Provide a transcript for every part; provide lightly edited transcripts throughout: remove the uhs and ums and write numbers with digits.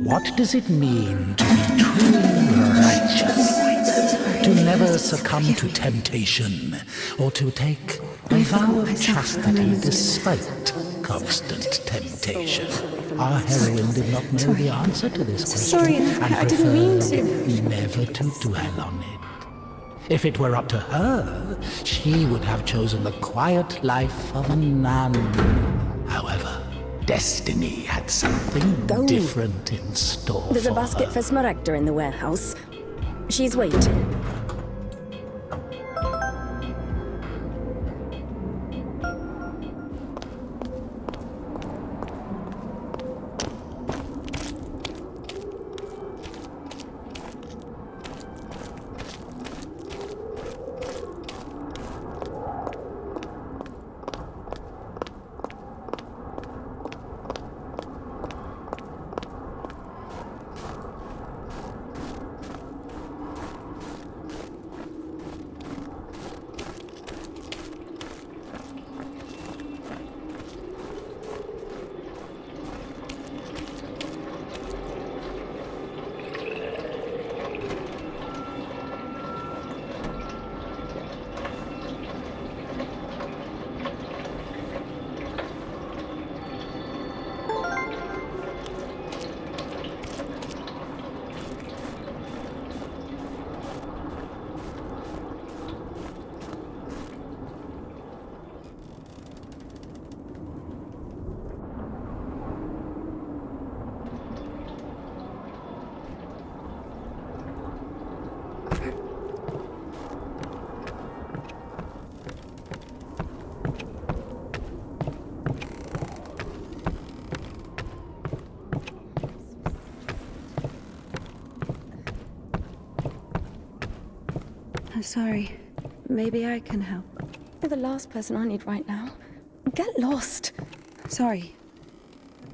What does it mean to be truly righteous? To never succumb to temptation, or to take a vow of chastity despite constant temptation? Our heroine did not know the answer to this question. Sorry, I didn't mean to. Never to dwell on it. If it were up to her, she would have chosen the quiet life of a nun. However, destiny had something different in store. There's a basket for Smaragda in the warehouse. She's waiting. I'm sorry. Maybe I can help. You're the last person I need right now. Get lost. Sorry.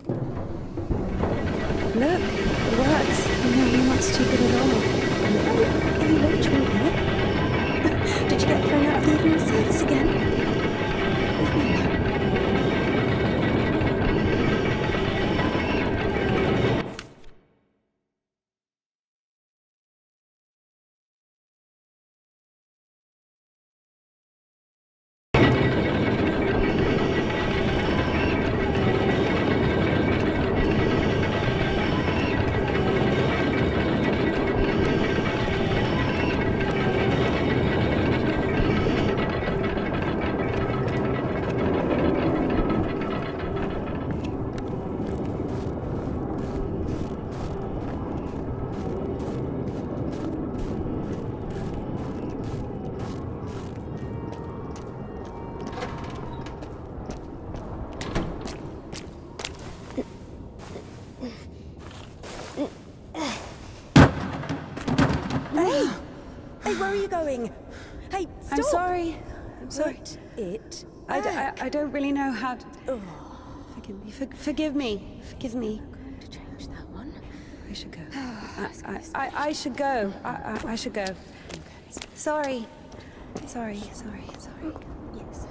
Look, it works. You're not stupid at all. Are you loitering here? Did you get thrown out of the evening service again? Leave me alone. Hey, where are you going? Hey, stop! I'm sorry. I'm sorry. Put it I don't really know how to... Oh. Forgive me. Forgive me. Forgive me. I'm going to change that one. I should go. I should go. I should go. Sorry. Sorry. Yes.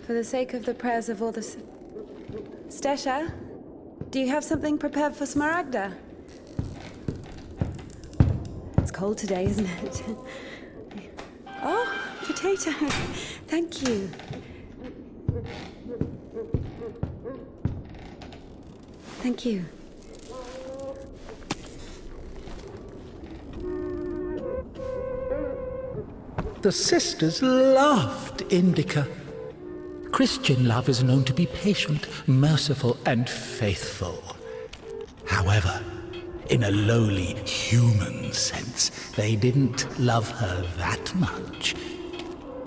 For the sake of the prayers of all the... Stesha, do you have something prepared for Smaragda? It's cold today, isn't it? Oh, potatoes. Thank you. Thank you. The sisters loved Indika. Christian love is known to be patient, merciful, and faithful. However, in a lowly human sense, they didn't love her that much.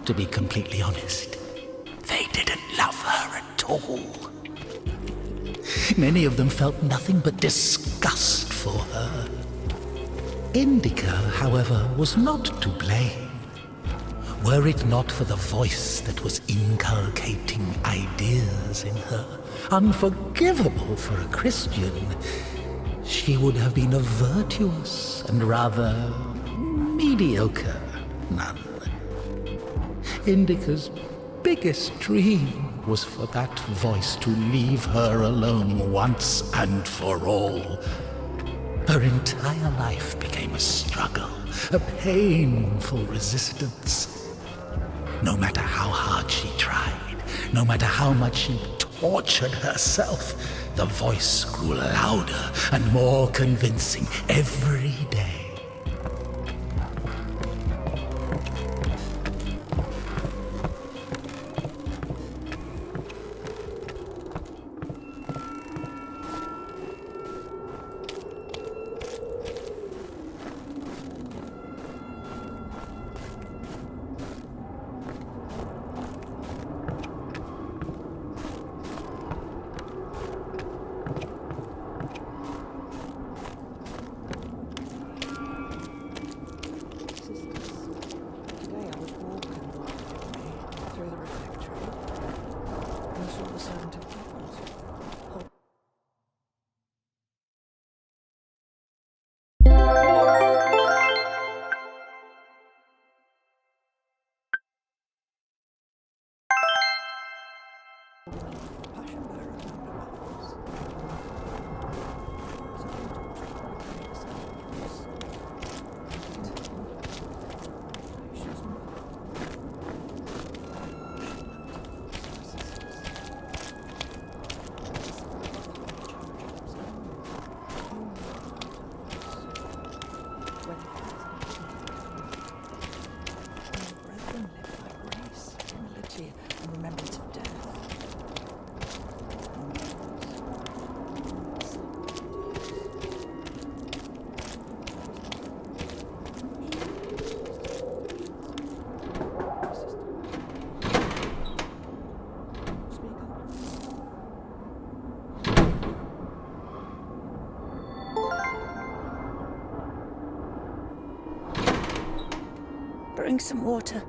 To be completely honest, they didn't love her at all. Many of them felt nothing but disgust for her. Indika, however, was not to blame. Were it not for the voice that was inculcating ideas in her, unforgivable for a Christian, she would have been a virtuous and rather mediocre nun. Indika's biggest dream was for that voice to leave her alone once and for all. Her entire life became a struggle, a painful resistance. No matter how hard she tried, no matter how much she tortured herself, the voice grew louder and more convincing every day. Bring some water.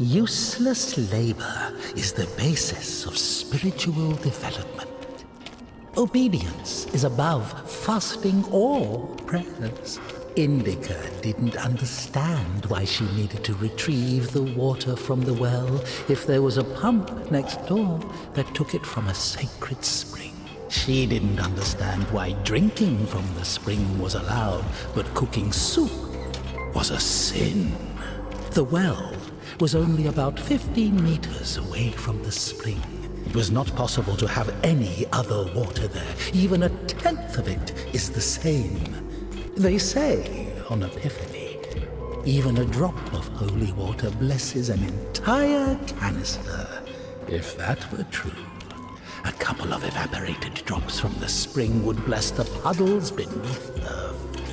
Useless labor is the basis of spiritual development. Obedience is above fasting or prayers. Indika didn't understand why she needed to retrieve the water from the well if there was a pump next door that took it from a sacred spring. She didn't understand why drinking from the spring was allowed, but cooking soup was a sin. The well was only about 15 meters away from the spring. It was not possible to have any other water there. Even a tenth of it is the same. They say on Epiphany, even a drop of holy water blesses an entire canister. If that were true, a couple of evaporated drops from the spring would bless the puddles beneath the feet.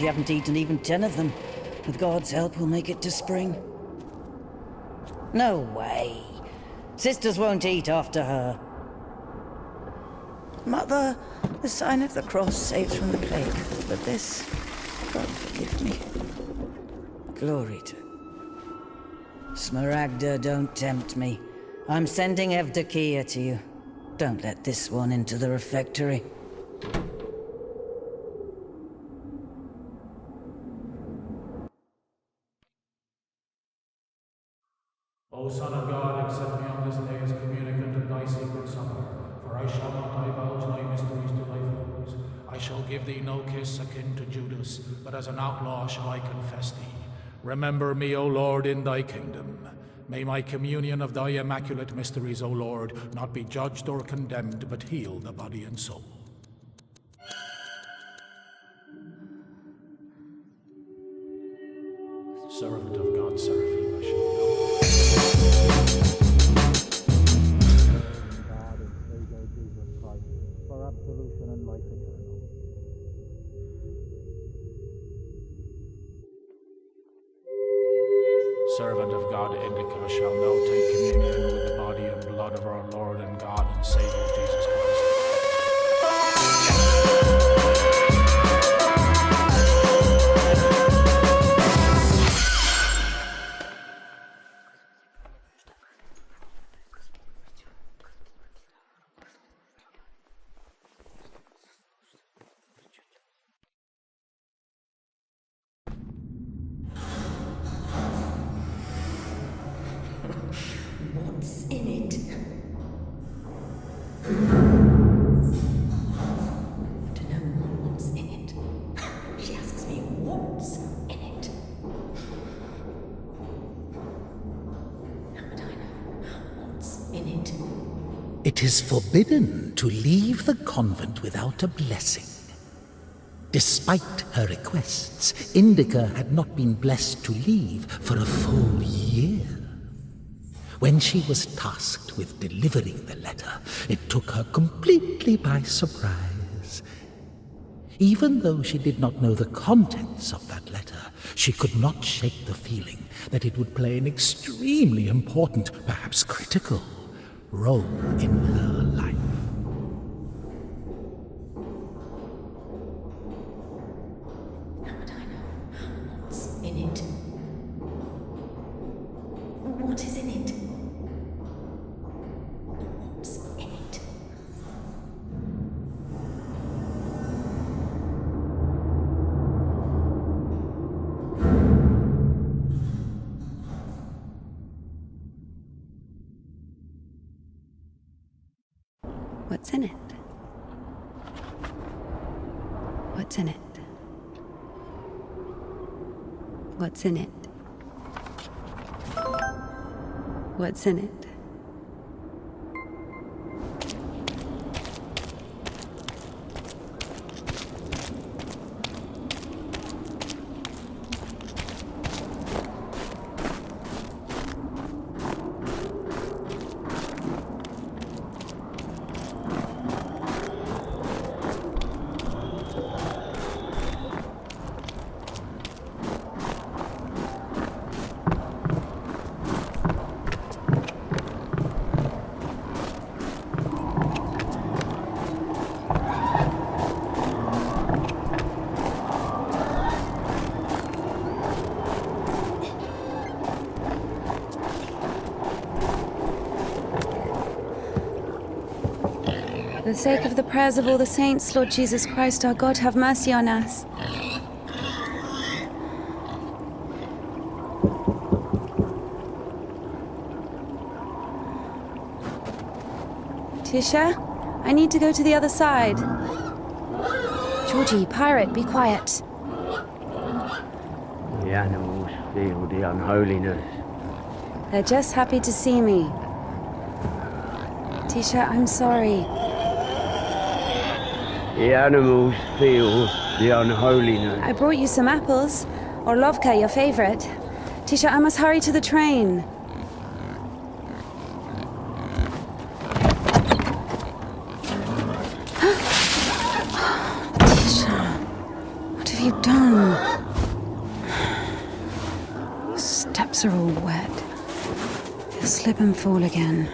We haven't eaten even 10 of them. With God's help, we'll make it to spring. No way. Sisters won't eat after her. Mother, the sign of the cross saves from the plague, but this, God forgive me. Glory to... Smaragda, don't tempt me. I'm sending Evdokia to you. Don't let this one into the refectory. O Son of God, accept me on this day as communicant in thy sacred supper, for I shall not divulge thy mysteries to thy foes. I shall give thee no kiss akin to Judas, but as an outlaw shall I confess thee. Remember me, O Lord, in thy kingdom. May my communion of thy immaculate mysteries, O Lord, not be judged or condemned, but heal the body and soul. Servant of God, Seraphim, I shall know. God and Savior Jesus Christ, for absolution and life eternal. Servant of God, Indika, shall now take communion with the body and blood of our Lord and God and Savior Jesus Christ. What's in it? To know what's in it. She asks me what's in it. How would I know what's in it? It is forbidden to leave the convent without a blessing. Despite her requests, Indika had not been blessed to leave for a full year. When she was tasked with delivering the letter, it took her completely by surprise. Even though she did not know the contents of that letter, she could not shake the feeling that it would play an extremely important, perhaps critical, role in her life. How would I know what's in it? What is in it? What's in it? What's in it? What's in it? What's in it? What's in it? For the sake of the prayers of all the saints, Lord Jesus Christ, our God, have mercy on us. Tisha, I need to go to the other side. Georgie, pirate, be quiet. The animals feel the unholiness. They're just happy to see me. Tisha, I'm sorry. The animals feel the unholiness. I brought you some apples. Orlovka, your favorite. Tisha, I must hurry to the train. Tisha, what have you done? Your steps are all wet. You'll slip and fall again.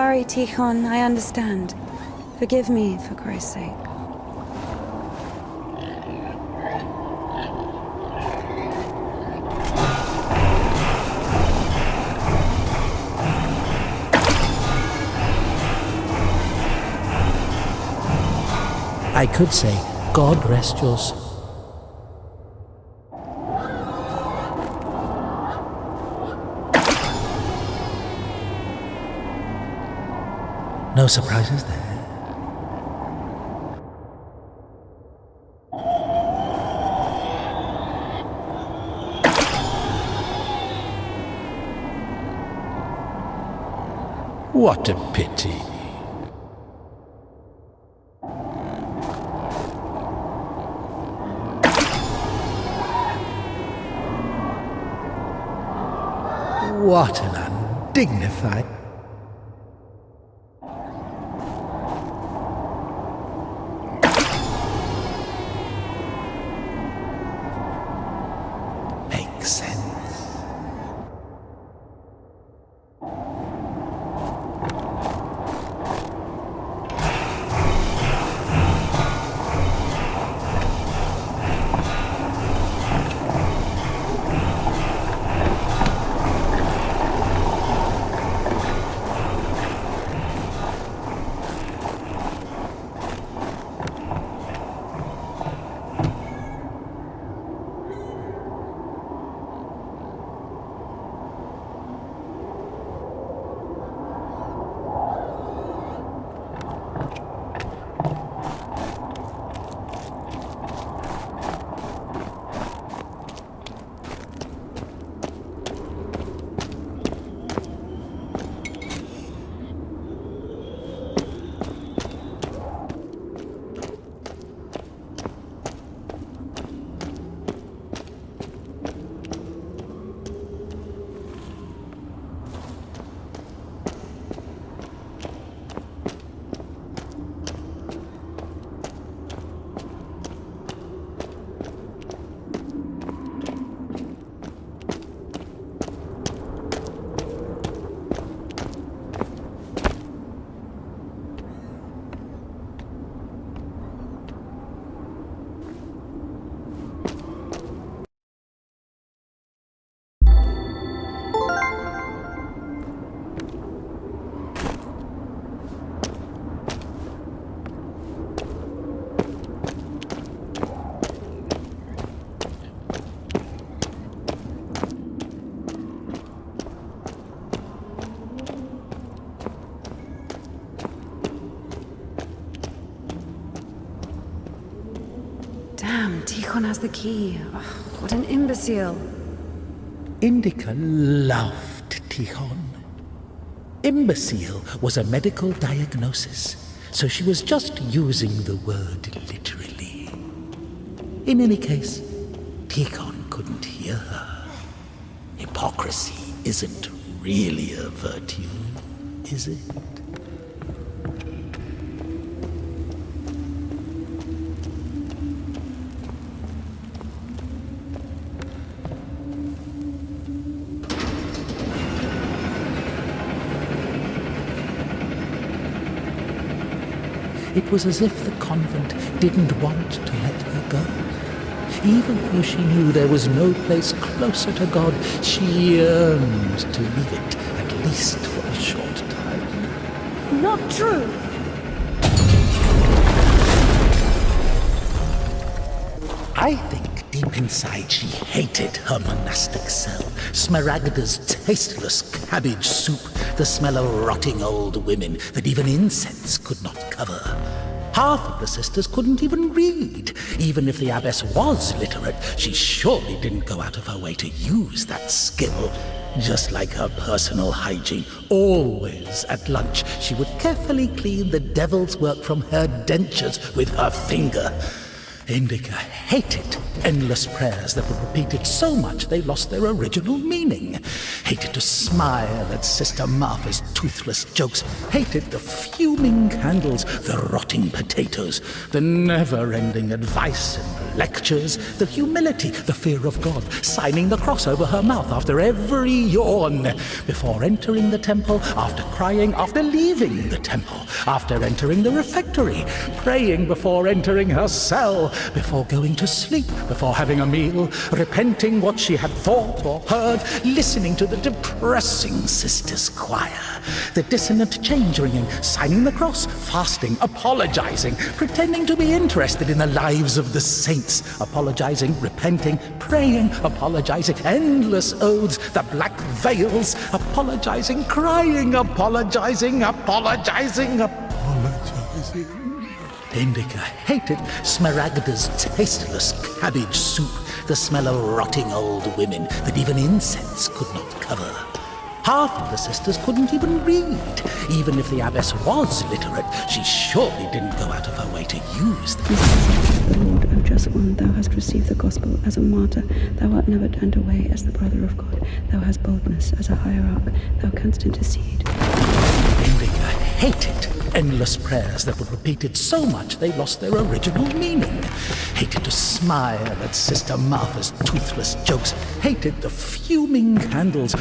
sorry, Tikhon. I understand. Forgive me, for Christ's sake. I could say, God rest your soul. No surprises there. What a pity. What an undignified... Makes sense. Damn, Tikhon has the key. Oh, what an imbecile. Indika loved Tikhon. Imbecile was a medical diagnosis, so she was just using the word literally. In any case, Tikhon couldn't hear her. Hypocrisy isn't really a virtue, is it? It was as if the convent didn't want to let her go. Even though she knew there was no place closer to God, she yearned to leave it, at least for a short time. Not true. I think deep inside she hated her monastic cell, Smaragda's tasteless cabbage soup, the smell of rotting old women that even incense could not cover. Half of the sisters couldn't even read. Even if the abbess was literate, she surely didn't go out of her way to use that skill. Just like her personal hygiene, always at lunch she would carefully clean the devil's work from her dentures with her finger. Indika hated endless prayers that were repeated so much they lost their original meaning. Hated to smile at Sister Martha's toothless jokes. Hated the fuming candles, the rotting potatoes, the never-ending advice and lectures, the humility, the fear of God, signing the cross over her mouth after every yawn, before entering the temple, after crying, after leaving the temple, after entering the refectory, praying before entering her cell, before going to sleep, before having a meal, repenting what she had thought or heard, listening to the depressing sisters' choir, the dissonant change ringing, signing the cross, fasting, apologizing, pretending to be interested in the lives of the saints, apologizing, repenting, praying, apologizing, endless oaths, the black veils, apologizing, crying, apologizing, apologizing, apologizing. Indika hated Smaragda's tasteless cabbage soup, the smell of rotting old women that even incense could not cover. Half of the sisters couldn't even read. Even if the abbess was literate, she surely didn't go out of her way to use them. The Lord, O just one, thou hast received the gospel as a martyr. Thou art never turned away as the brother of God. Thou hast boldness as a hierarch. Thou canst intercede. Indika hated endless prayers that were repeated so much they lost their original meaning. Hated to smile at Sister Martha's toothless jokes. Hated the fuming candles.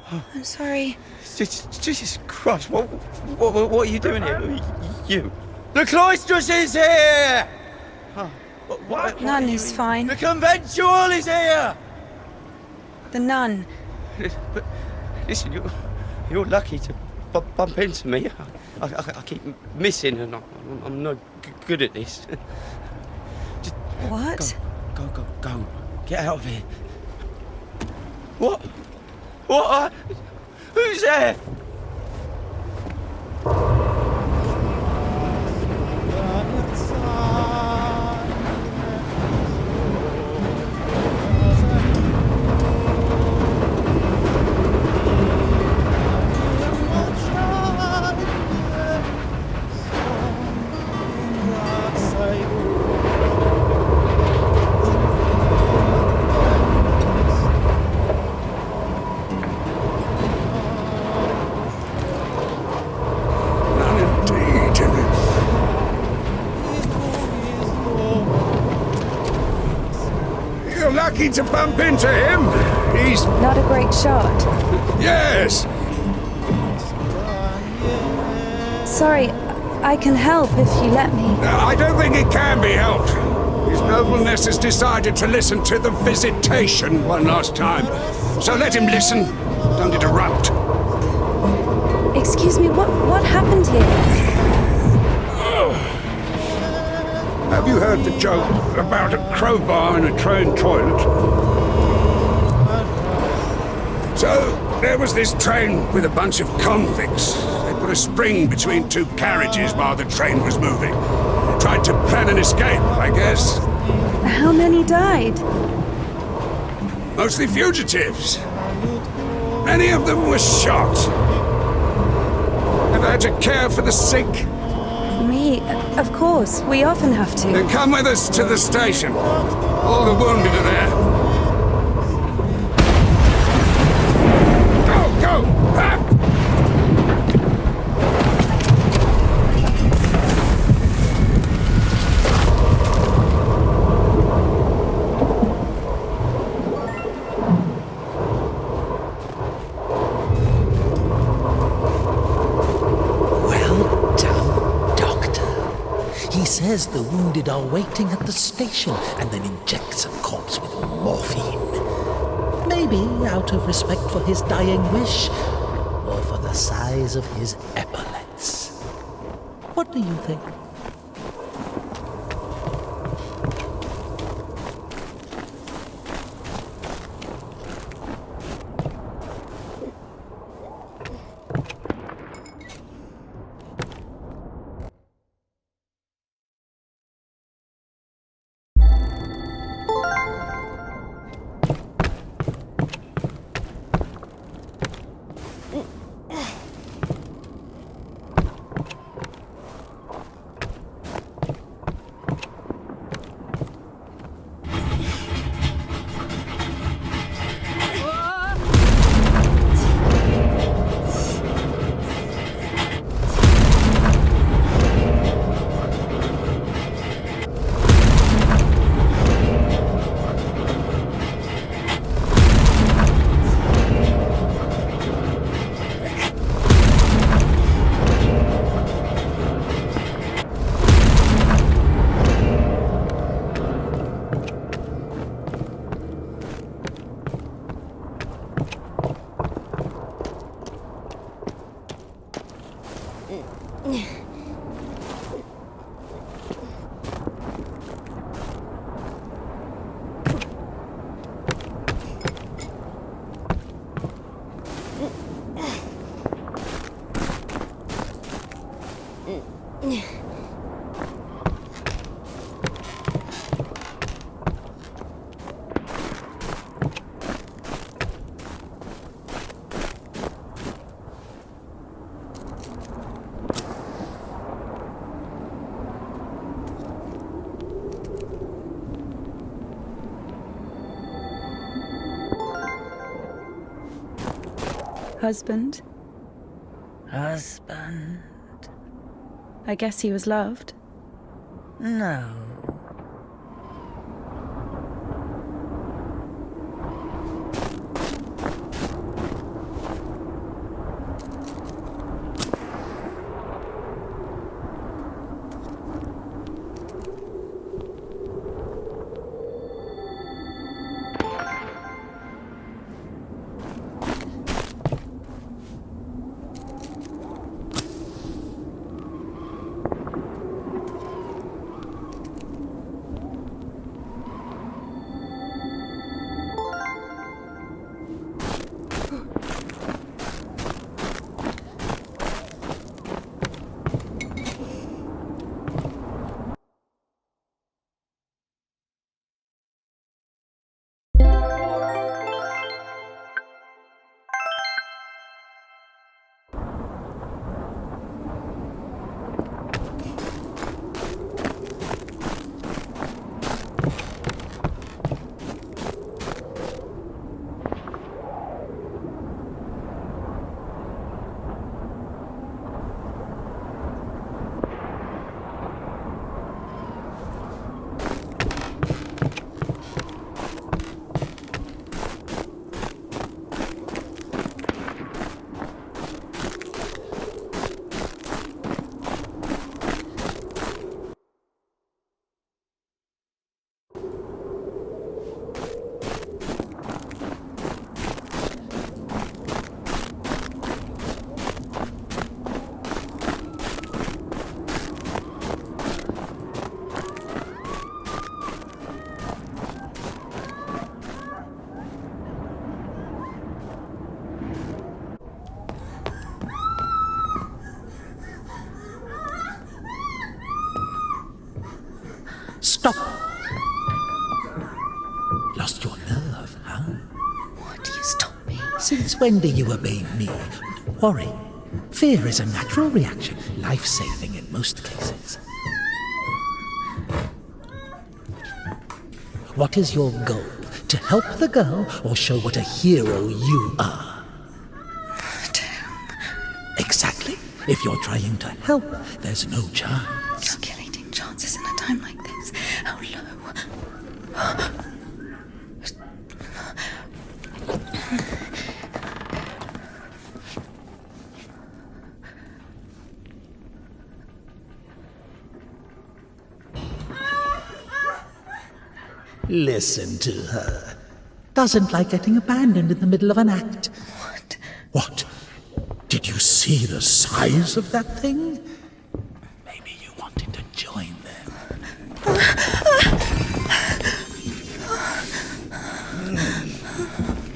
I'm sorry. Jesus Christ, what are you doing here? You. The cloistress is here! What Nun is fine. The conventual is here! The nun. But listen, you're lucky to bump into me. I keep missing and I'm not good at this. Just What? Go. Get out of here. What? Who's there? Lucky to bump into him. He's... Not a great shot. Yes! Sorry, I can help if you let me. I don't think it can be helped. His nobleness has decided to listen to the visitation one last time. So let him listen. Don't interrupt. Excuse me, what happened here? Have you heard the joke about a crowbar in a train toilet? So, there was this train with a bunch of convicts. They put a spring between two carriages while the train was moving. Tried to plan an escape, I guess. How many died? Mostly fugitives. Many of them were shot. Ever had to care for the sick? Me? Of course, we often have to. Then come with us to the station. All the wounded are there. Go! Ah! says the wounded are waiting at the station and then injects a corpse with morphine. Maybe out of respect for his dying wish, or for the size of his epaulets. What do you think? Husband? Husband? I guess he was loved. No. Stop! Lost your nerve, huh? What? You stop me? Since when do you obey me? Worry. Fear is a natural reaction, life-saving in most cases. What is your goal? To help the girl or show what a hero you are? Exactly. If you're trying to help, there's no chance. Calculating chances in a time like this. How low? Listen to her. Doesn't like getting abandoned in the middle of an act. What? What? Did you see the size of that thing? Maybe you wanted to join them.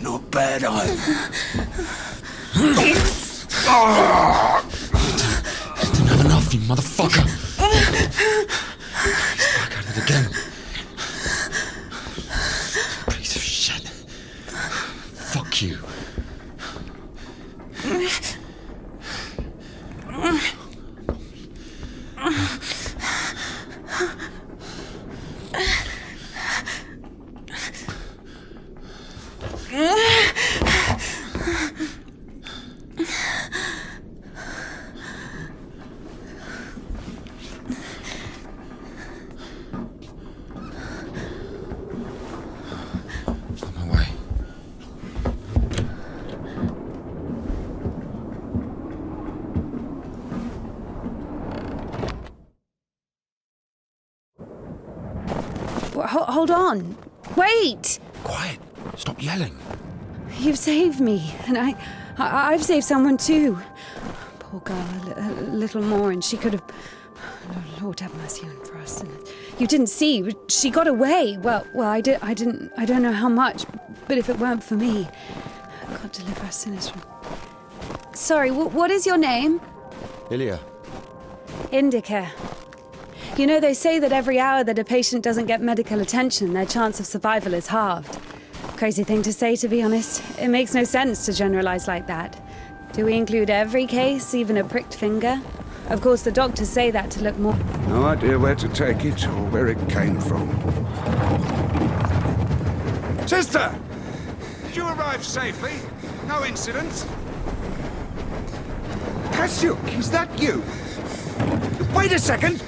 Not bad either. Didn't have enough, you motherfucker. He's back at it again. Piece of shit. Fuck you. Hold on. Wait! Quiet. Stop yelling. You've saved me, and I've saved someone too. Poor girl, a little more, and she could have... Lord have mercy on for us. And you didn't see. She got away. Well, I don't know how much, but if it weren't for me, God deliver us sinners from... Sorry, what is your name? Ilya. Indika. You know, they say that every hour that a patient doesn't get medical attention, their chance of survival is halved. Crazy thing to say, to be honest. It makes no sense to generalize like that. Do we include every case, even a pricked finger? Of course, the doctors say that to look more... No idea where to take it or where it came from. Sister! Did you arrive safely? No incidents? Kasyuk, is that you? Wait a second!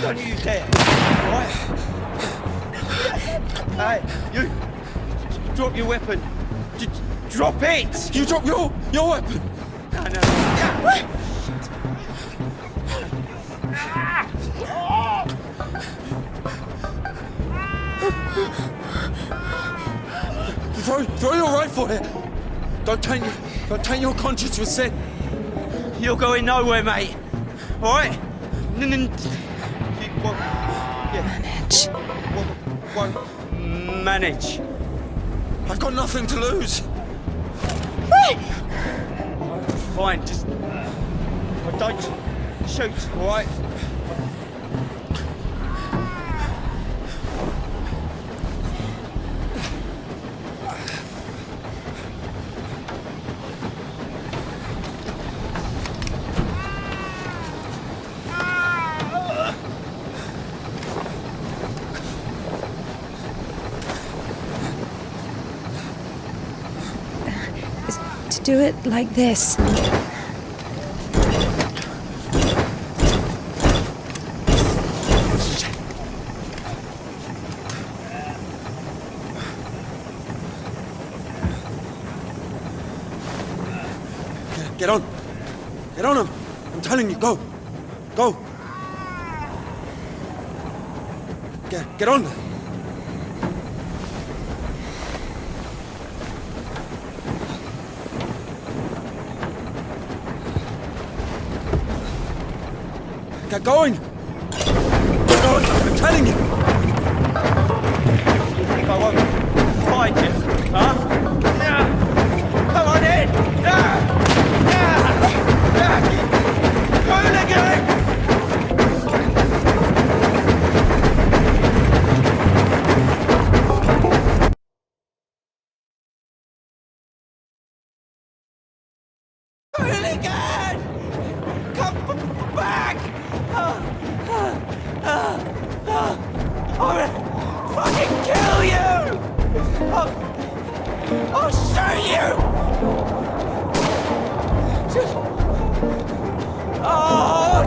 Don't you dare! Right? Hey, you! Drop your weapon! Drop it! You drop your weapon! No. Throw your rifle here! Don't taint your conscience with sin! You're going nowhere, mate! Alright? Won't manage. I've got nothing to lose! Fine, just... don't shoot, alright? Do it like this. Get on! Get on him! I'm telling you, go! Go! Get on! Get going! Get going! I'm telling you! You think I won't find you, huh? Come on in! Hooligan! Hooligan! Come back! I'm gonna fucking kill you! I'll shoot you!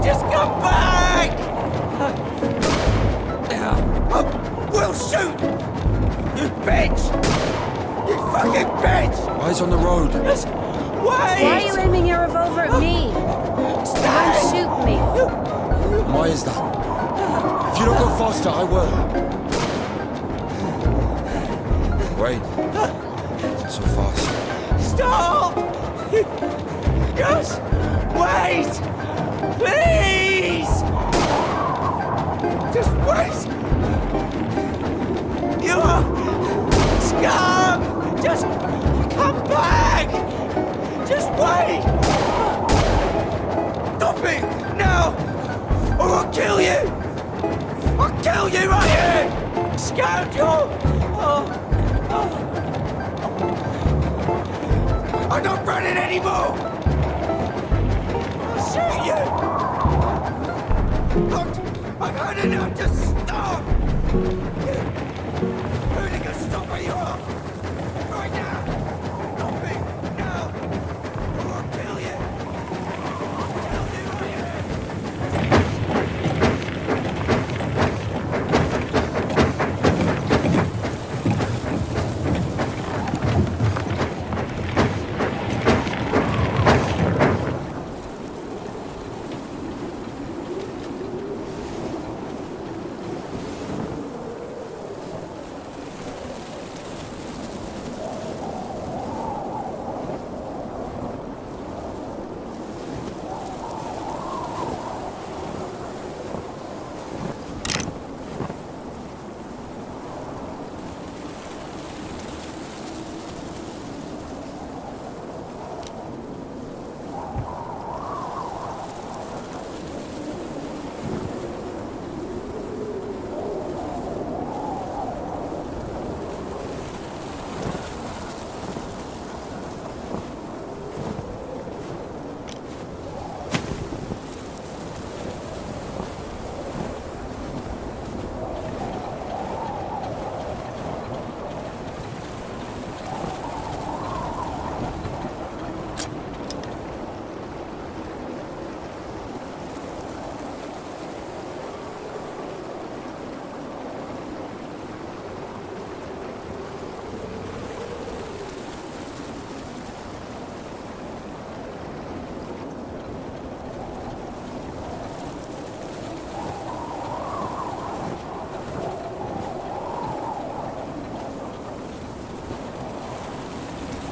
Just come back! I will shoot! You bitch! You fucking bitch! Eyes on the road. Why are you aiming your revolver at me? You won't shoot me. Why is that? If you don't go faster, I will. Wait. Not so fast. Stop! Just wait! Please! Just wait! You are scum! Just come back! Just wait! Stop it! Now! Or I'll kill you! I'll kill you right here! Scoundrel! I'm not running anymore! I'll shoot you! I've had enough to stop! Indika, stop where you are! Right now! Stop it! Now! Or I'll kill you! I'll kill you right here!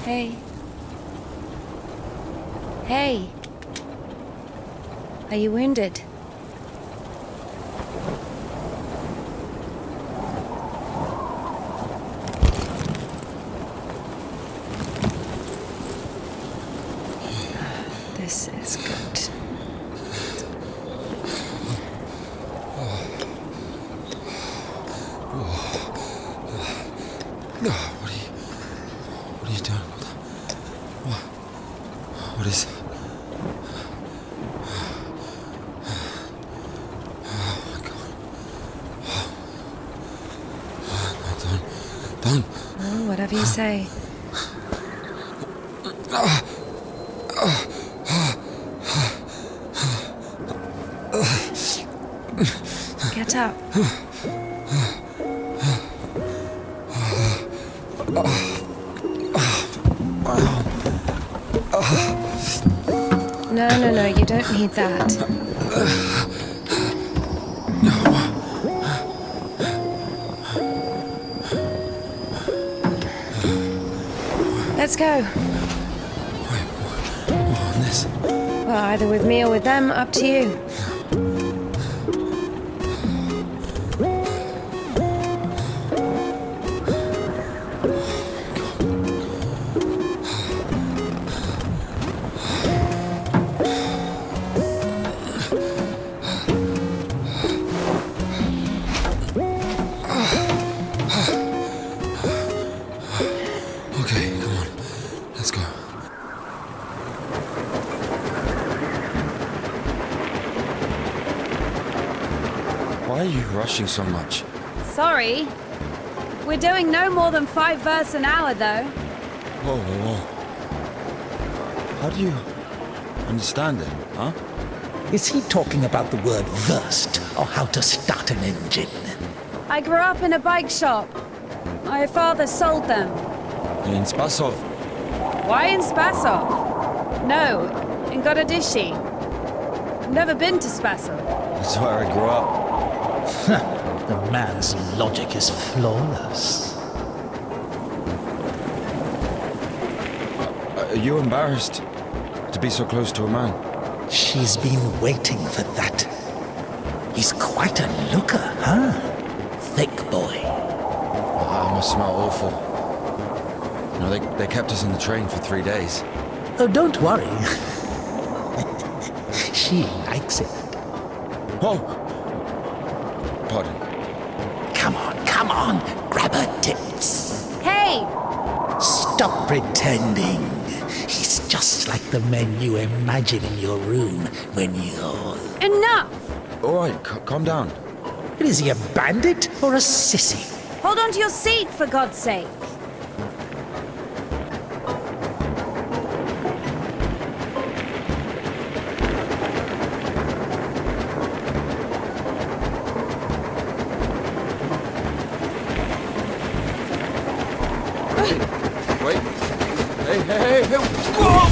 Hey. Hey. Are you wounded? This is good. What are you doing? What is... Oh my God. No, don't. Oh, whatever you say. Get up. No, you don't need that. Let's go. Wait, what on this? Well, either with me or with them, up to you. Okay, come on. Let's go. Why are you rushing so much? Sorry. We're doing no more than 5 verses an hour, though. Whoa. How do you understand it, huh? Is he talking about the word versed, or how to start an engine? I grew up in a bike shop. My father sold them. In Spasov. Why in Spassel? No, in Godadishi. I've never been to Spassel. That's where I grew up. The man's logic is flawless. Are you embarrassed to be so close to a man? She's been waiting for that. He's quite a looker, huh? Thick boy. I must smell awful. You know, they kept us in the train for 3 days. Oh, don't worry. She likes it. Oh! Pardon. Come on, grab her tits. Hey! Stop pretending. He's just like the men you imagine in your room when you're... Enough! All right, calm down. Is he a bandit or a sissy? Hold on to your seat, for God's sake. Wait. Hey. Whoa!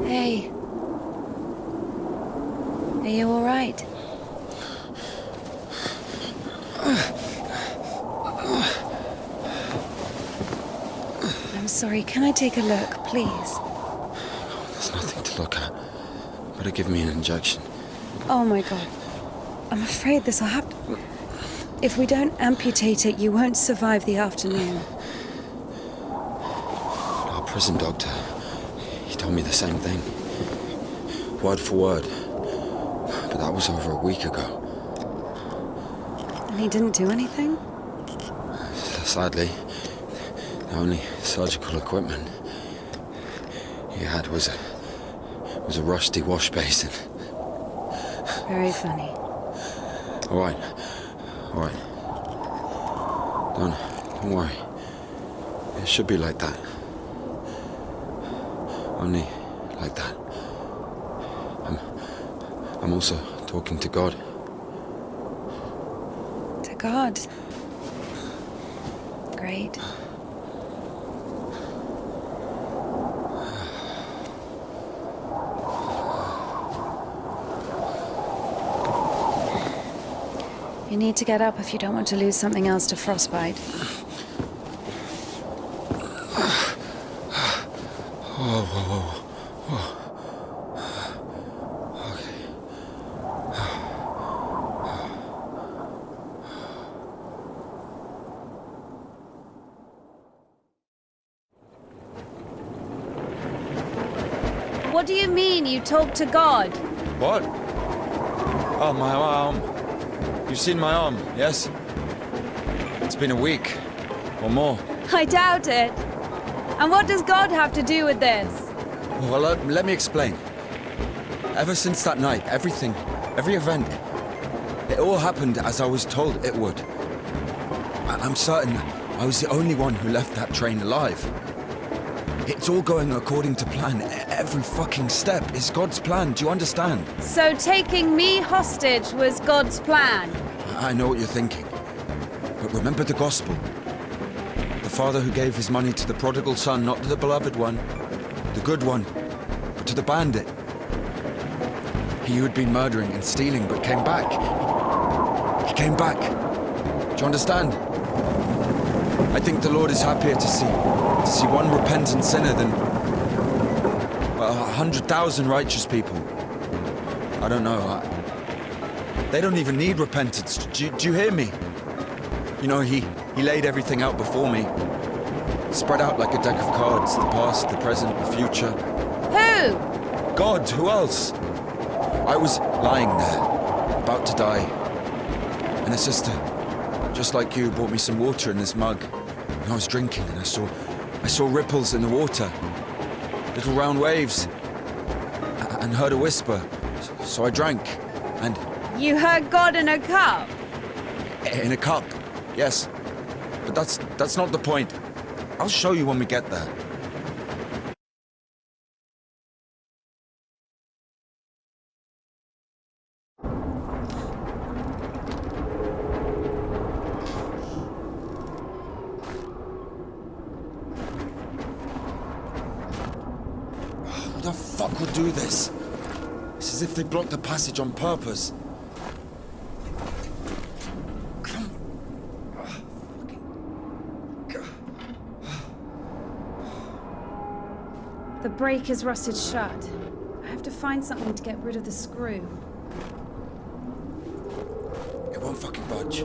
Hey. Are you all right? I'm sorry, can I take a look, please? There's nothing to look at. Better give me an injection. Oh my god. I'm afraid this'll have to... If we don't amputate it, you won't survive the afternoon. Our prison doctor, he told me the same thing. Word for word. But that was over a week ago. And he didn't do anything? Sadly, the only surgical equipment he had was a rusty wash basin. Very funny. All right. Don't worry. It should be like that. Only like that. I'm also talking to God. To God. Great. You need to get up if you don't want to lose something else to frostbite. Whoa. What do you mean you talk to God? What? Oh, my arm. You've seen my arm, yes? It's been a week, or more. I doubt it. And what does God have to do with this? Well, let me explain. Ever since that night, everything, every event, it all happened as I was told it would. I'm certain I was the only one who left that train alive. It's all going according to plan. Every fucking step is God's plan, do you understand? So taking me hostage was God's plan? I know what you're thinking. But remember the gospel. The father who gave his money to the prodigal son, not to the beloved one, the good one, but to the bandit. He who had been murdering and stealing but came back. He came back. Do you understand? I think the Lord is happier to see one repentant sinner than 100,000 righteous people. I don't know. They don't even need repentance. Do you hear me? You know, he laid everything out before me. Spread out like a deck of cards. The past, the present, the future. Who? God, who else? I was lying there, about to die. And a sister, just like you, brought me some water in this mug. And I was drinking and I saw ripples in the water. Little round waves. And heard a whisper. So I drank. And... You heard God in a cup? In a cup, yes. But that's not the point. I'll show you when we get there. Who the fuck would do this? It's as if they blocked the passage on purpose. The brake is rusted shut. I have to find something to get rid of the screw. It won't fucking budge.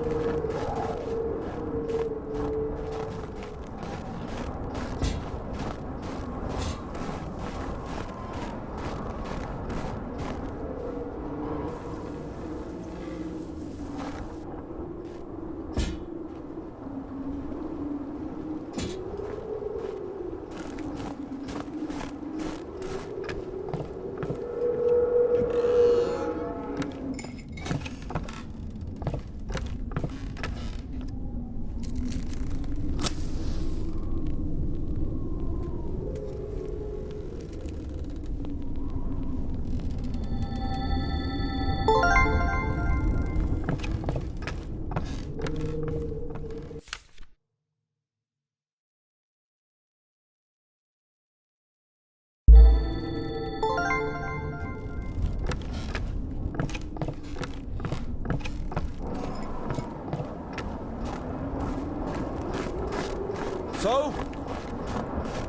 So?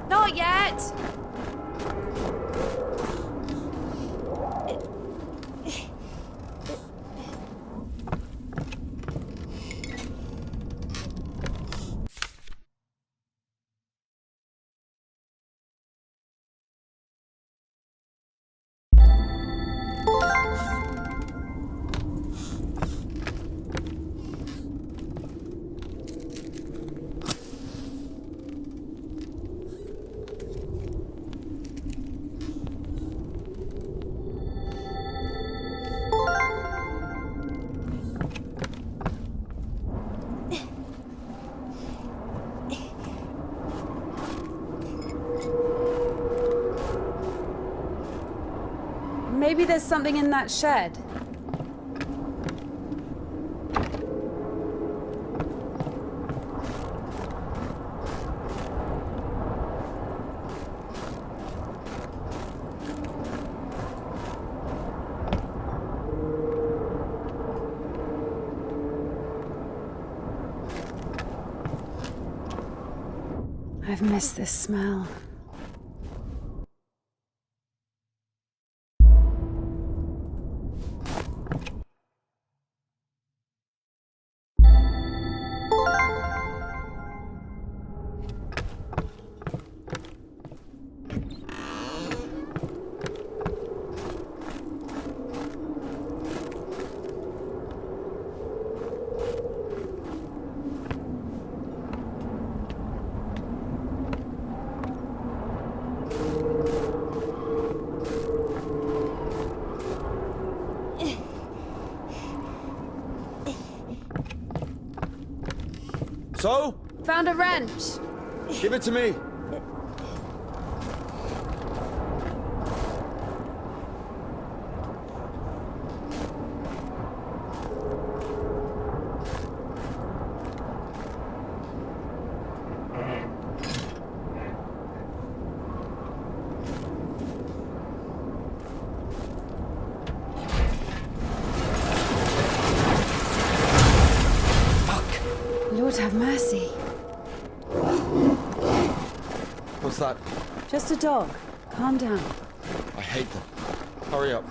Not yet! Maybe there's something in that shed. I've missed this smell. So? Found a wrench. Give it to me. Lord have mercy. What's that? Just a dog. Calm down. I hate them. Hurry up.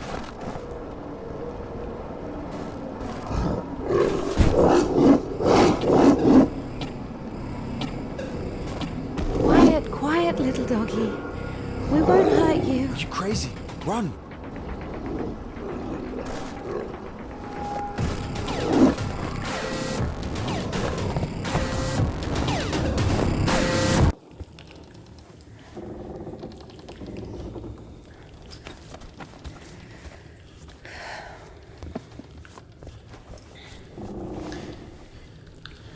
Quiet, quiet, little doggy. We won't hurt you. Are you crazy? Run!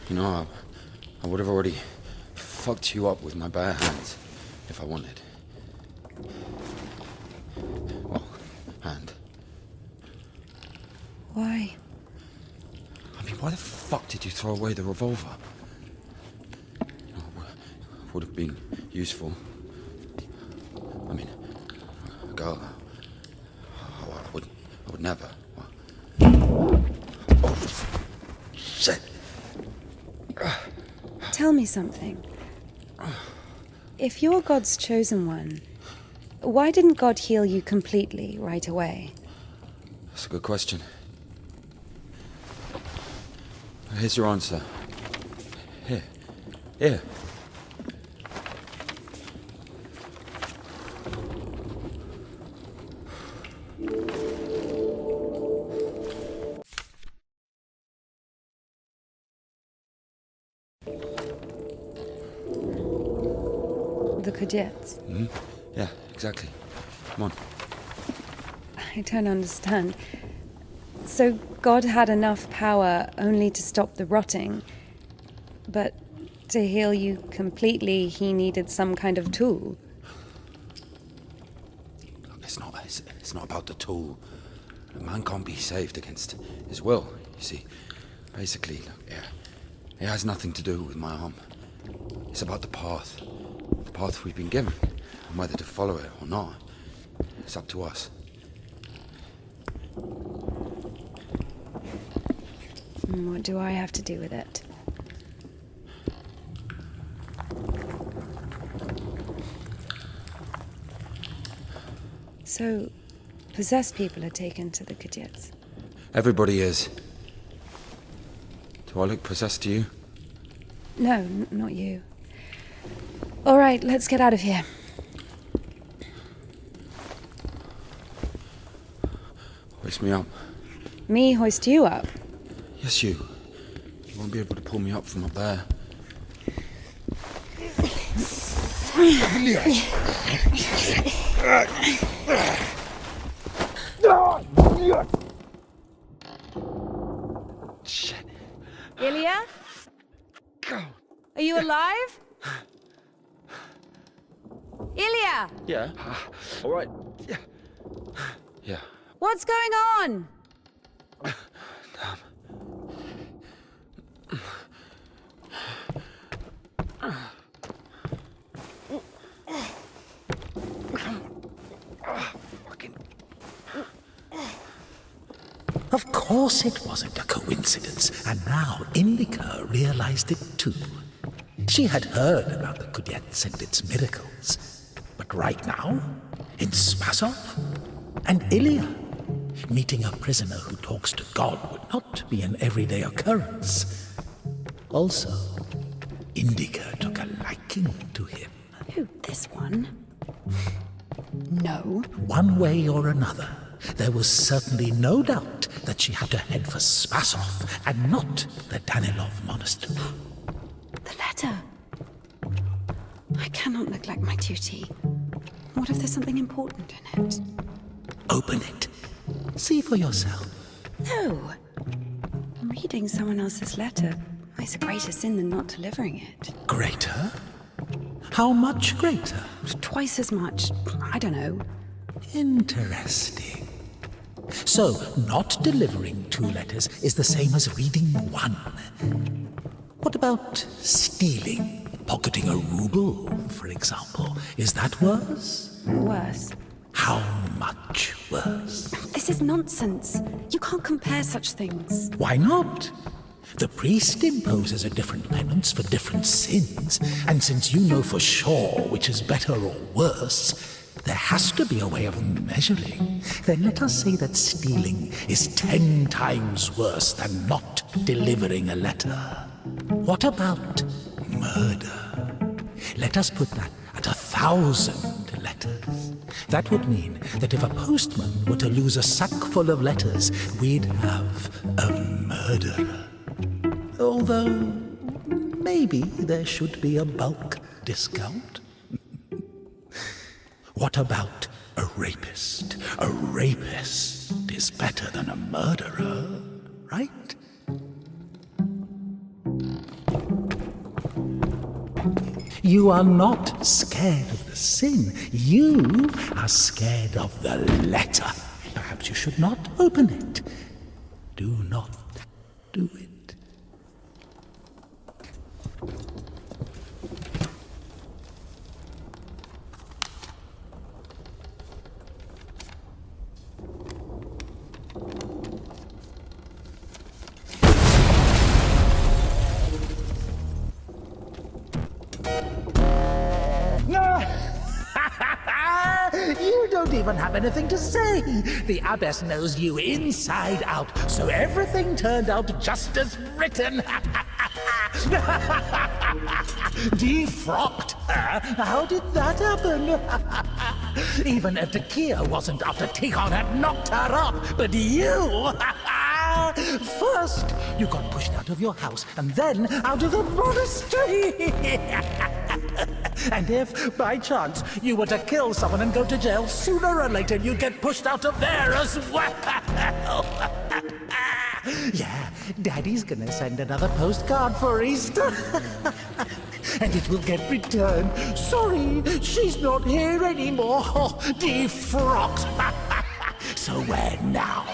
You know, I would have already fucked you up with my bare hands if I wanted. Well, and... Why? I mean, why the fuck did you throw away the revolver? Would have been useful. I mean, a girl... I would never... Oh, shit! Tell me something. If you're God's chosen one, why didn't God heal you completely right away? That's a good question. Here's your answer. Here. Here. The Kudets. Mm-hmm. Yeah, exactly. Come on. I don't understand. So God had enough power only to stop the rotting, but to heal you completely, he needed some kind of tool. Look, it's not about the tool. A man can't be saved against his will, you see. Basically, look, it has nothing to do with my arm. It's about the path. The path we've been given. And whether to follow it or not, it's up to us. What do I have to do with it? So, possessed people are taken to the Cadets. Everybody is. Do I look possessed to you? No, not you. All right, let's get out of here. Hoist me up. Me hoist you up? Yes, you. You won't be able to pull me up from up there. Shit. Ilya? Are you alive? Ilya! Yeah. All right. Yeah. Yeah. What's going on? Of course it wasn't a coincidence, and now Indika realized it too. She had heard about the Cadets and its miracles, but right now, in Spasov, and Ilya, meeting a prisoner who talks to God would not be an everyday occurrence. Also, Indika took a liking to him. Who, this one? No. One way or another, there was certainly no doubt that she had to head for Spasov and not the Danilov monastery. The letter. I cannot neglect my duty. What if there's something important in it? Open it. See for yourself. No. Reading someone else's letter is a greater sin than not delivering it. Greater? How much greater? Twice as much. I don't know. Interesting. So, not delivering 2 letters is the same as reading 1. What about stealing? Pocketing a ruble, for example. Is that worse? Worse. How much worse? This is nonsense. You can't compare such things. Why not? The priest imposes a different penance for different sins, and since you know for sure which is better or worse, there has to be a way of measuring. Then let us say that stealing is 10 times worse than not delivering a letter. What about murder? Let us put that at 1,000 letters. That would mean that if a postman were to lose a sack full of letters, we'd have a murderer. Although, maybe there should be a bulk discount. What about a rapist? A rapist is better than a murderer, right? You are not scared of the sin. You are scared of the letter. Perhaps you should not open it. Do not do it. You don't even have anything to say. The abbess knows you inside out, so everything turned out just as written. Defrocked her? How did that happen? Even Evdokia wasn't after Tikhon had knocked her up, but you... First, you got pushed out of your house, and then out of the monastery. And if, by chance, you were to kill someone and go to jail, sooner or later you'd get pushed out of there as well. Yeah, Daddy's gonna send another postcard for Easter. And it will get returned. Sorry, she's not here anymore. Defrocked. So where now?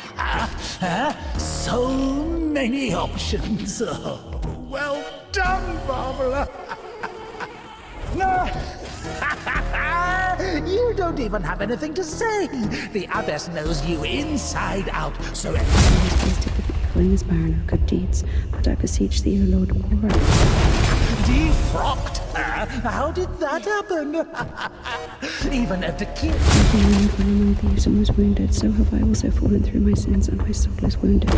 So many options. Oh, well done, Barbara. You don't even have anything to say. The abbess knows you inside out, so... Please take the evil in this barren of good deeds, but I beseech thee, O Lord, pour out. defrocked her? How did that happen? Even after killing I remained one among thieves and was wounded, so have I also fallen through my sins, and my soul is wounded.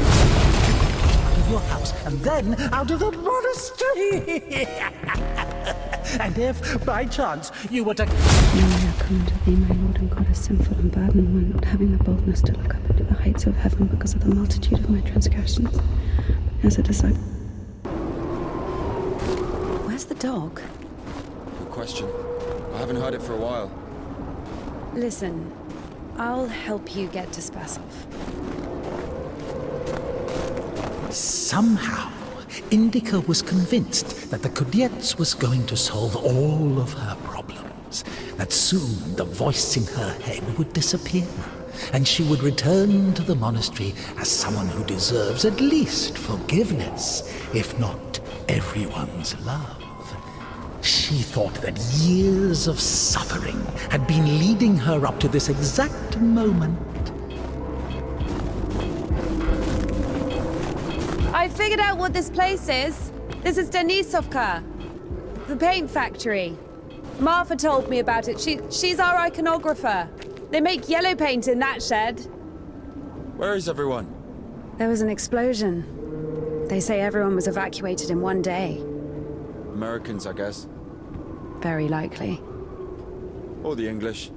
out of your house and then out of the monastery. And if, by chance, you were to... Now I come unto thee, my Lord and God, a sinful and burdened one, not having the boldness to look up into the heights of heaven because of the multitude of my transgressions. But as a disciple... Where's the dog? Good question. I haven't heard it for a while. Listen, I'll help you get to Spasov. Somehow, Indika was convinced that the Kudiets was going to solve all of her problems, that soon the voice in her head would disappear, and she would return to the monastery as someone who deserves at least forgiveness, if not everyone's love. She thought that years of suffering had been leading her up to this exact moment. I figured out what this place is. This is Denisovka, the paint factory. Martha told me about it. She's our iconographer. They make yellow paint in that shed. Where is everyone? There was an explosion. They say everyone was evacuated in one day. Americans, I guess. Very likely. Or the English.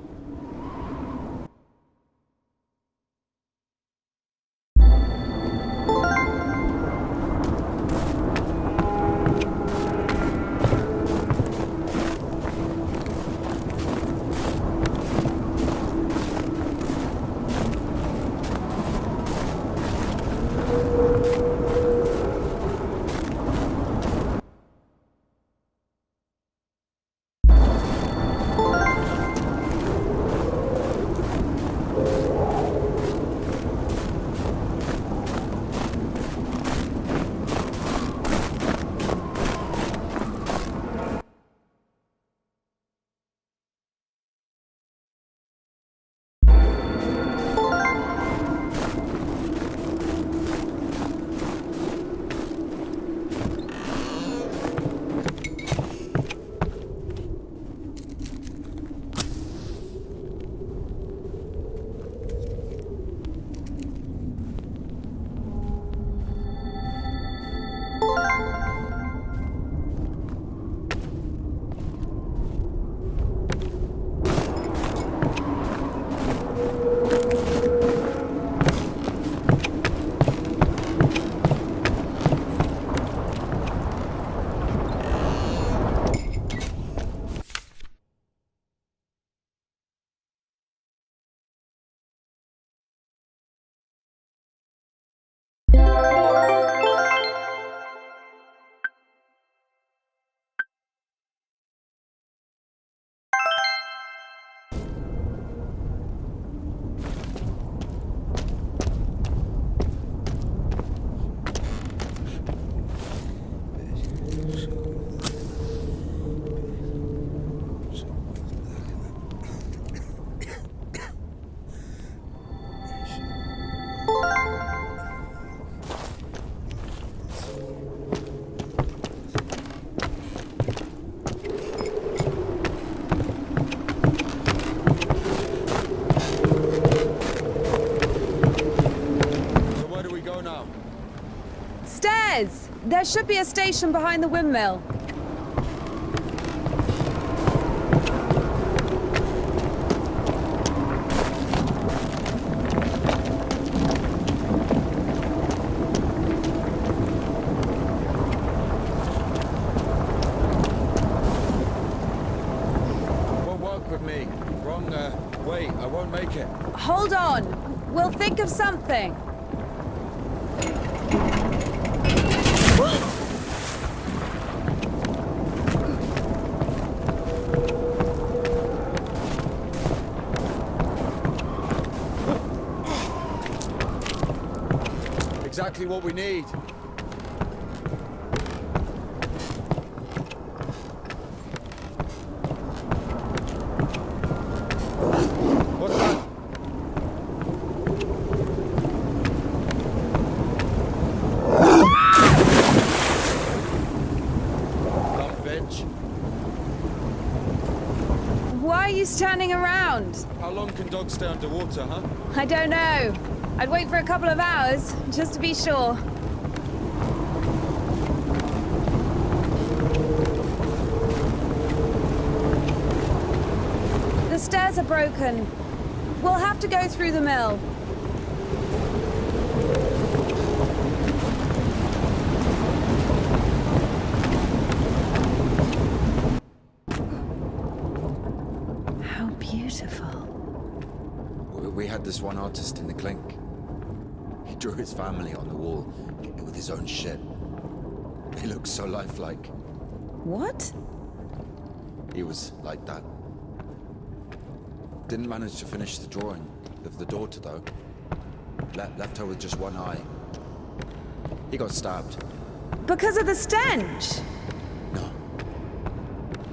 Stairs! There should be a station behind the windmill. Won't work with me. Wrong, wait, I won't make it. Hold on. We'll think of something. Exactly what we need. What's that? use turning around. How long can dogs stay underwater, huh? I don't know. I'd wait for a couple of hours, just to be sure. The stairs are broken. We'll have to go through the mill. How beautiful. We had this one artist in the clink. He drew his family on the wall with his own shit. He looks so lifelike. What? He was like that. Didn't manage to finish the drawing of the daughter, though. Left her with just one eye. He got stabbed. Because of the stench? No.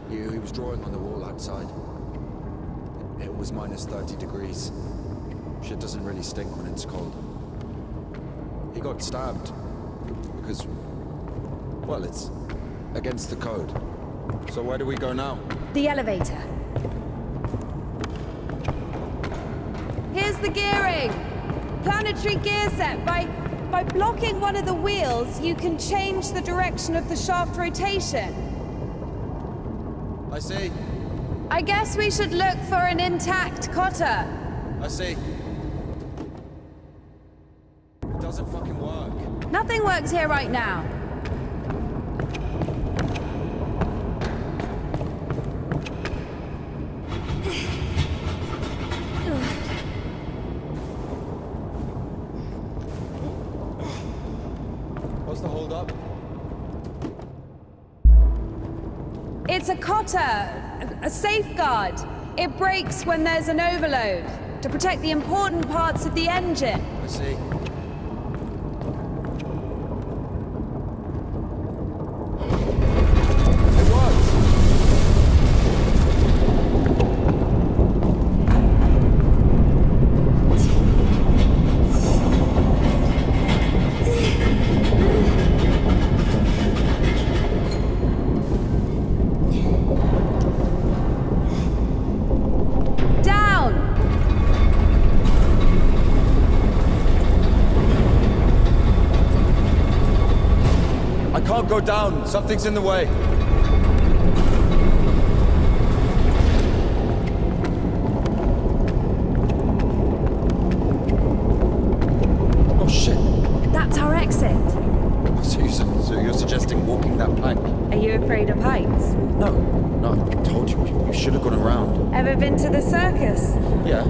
He was drawing on the wall outside. It was minus 30 degrees. Shit doesn't really stink when it's cold. He got stabbed because, well, it's against the code. So where do we go now? The elevator. Here's the gearing! Planetary gear set. By blocking one of the wheels, you can change the direction of the shaft rotation. I see. I guess we should look for an intact cotter. I see. It doesn't fucking work. Nothing works here right now. What's the hold up? It's a cotter, a safeguard. It breaks when there's an overload, to protect the important parts of the engine. I see. It works! Can't go down. Something's in the way. Oh shit. That's our exit. So you're suggesting walking that plank? Are you afraid of heights? No, I told you. You should have gone around. Ever been to the circus? Yeah.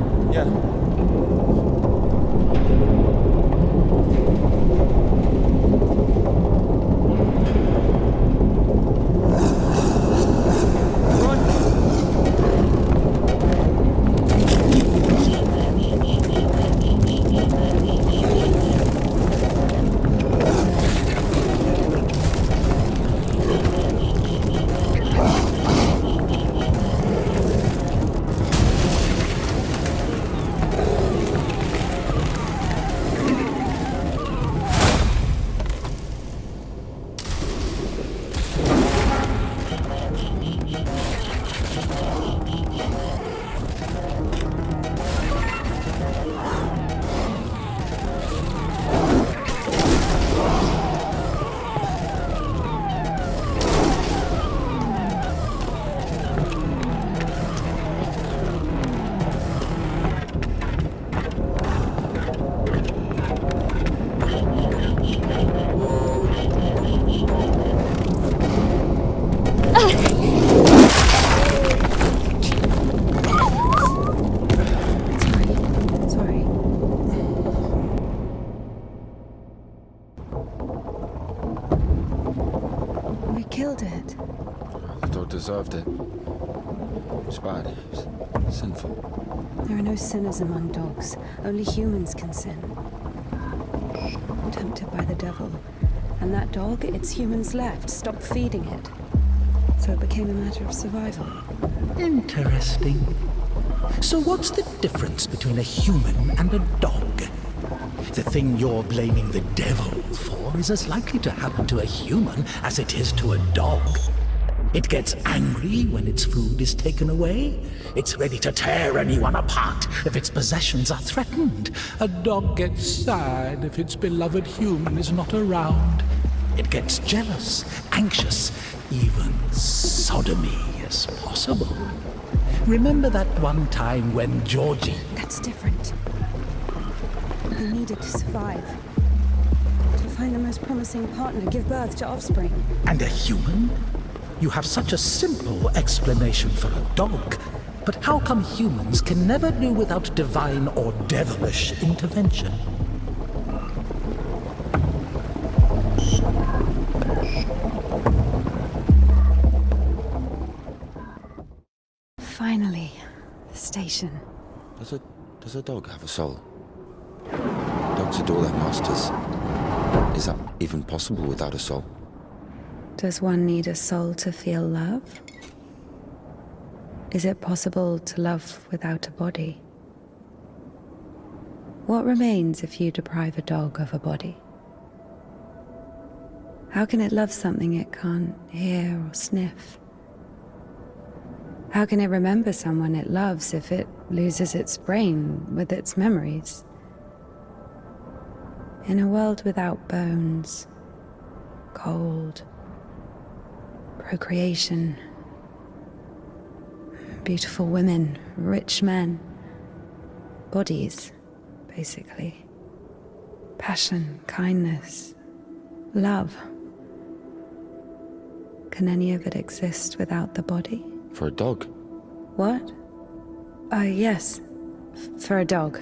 Deserved it. It was bad. It was sinful. There are no sinners among dogs. Only humans can sin. Tempted by the devil. And that dog, its humans left, stopped feeding it. So it became a matter of survival. Interesting. So what's the difference between a human and a dog? The thing you're blaming the devil for is as likely to happen to a human as it is to a dog. It gets angry when its food is taken away. It's ready to tear anyone apart if its possessions are threatened. A dog gets sad if its beloved human is not around. It gets jealous, anxious, even sodomy is possible. Remember that one time when Georgie... That's different. They needed to survive. To find the most promising partner, give birth to offspring. And a human? You have such a simple explanation for a dog. But how come humans can never do without divine or devilish intervention? Finally, the station. Does a dog have a soul? Dogs adore their masters. Is that even possible without a soul? Does one need a soul to feel love? Is it possible to love without a body? What remains if you deprive a dog of a body? How can it love something it can't hear or sniff? How can it remember someone it loves if it loses its brain with its memories? In a world without bones, cold, procreation, beautiful women, rich men, bodies, basically. Passion, kindness, love. Can any of it exist without the body? For a dog? What? Yes. For a dog.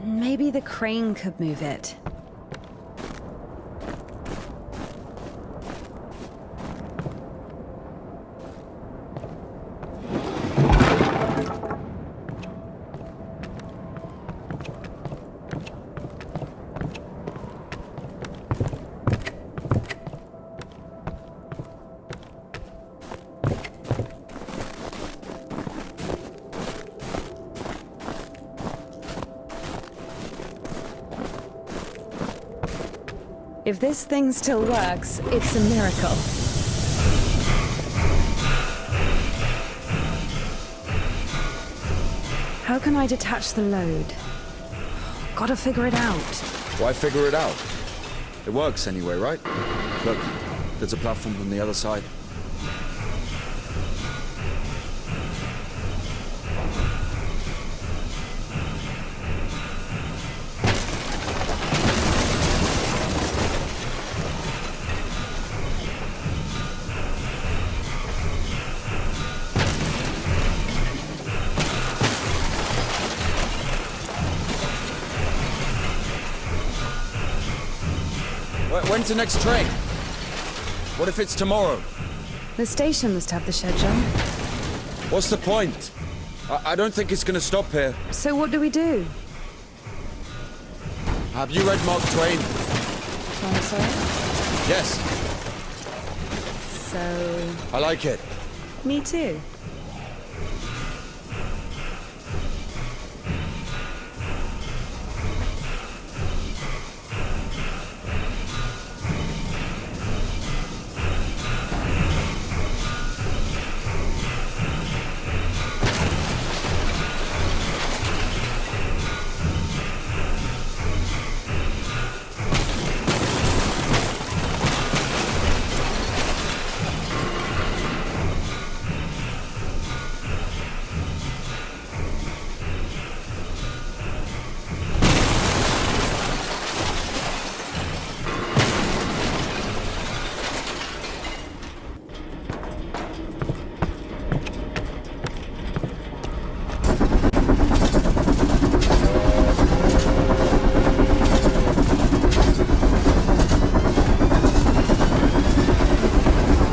Maybe the crane could move it. If this thing still works, it's a miracle. How can I detach the load? Gotta figure it out. Why figure it out? It works anyway, right? Look, there's a platform on the other side. When's the next train? What if it's tomorrow? The station must have the schedule. What's the point? I don't think it's gonna stop here. So what do we do? Have you read Mark Twain? I'm sorry? Yes. So... I like it. Me too.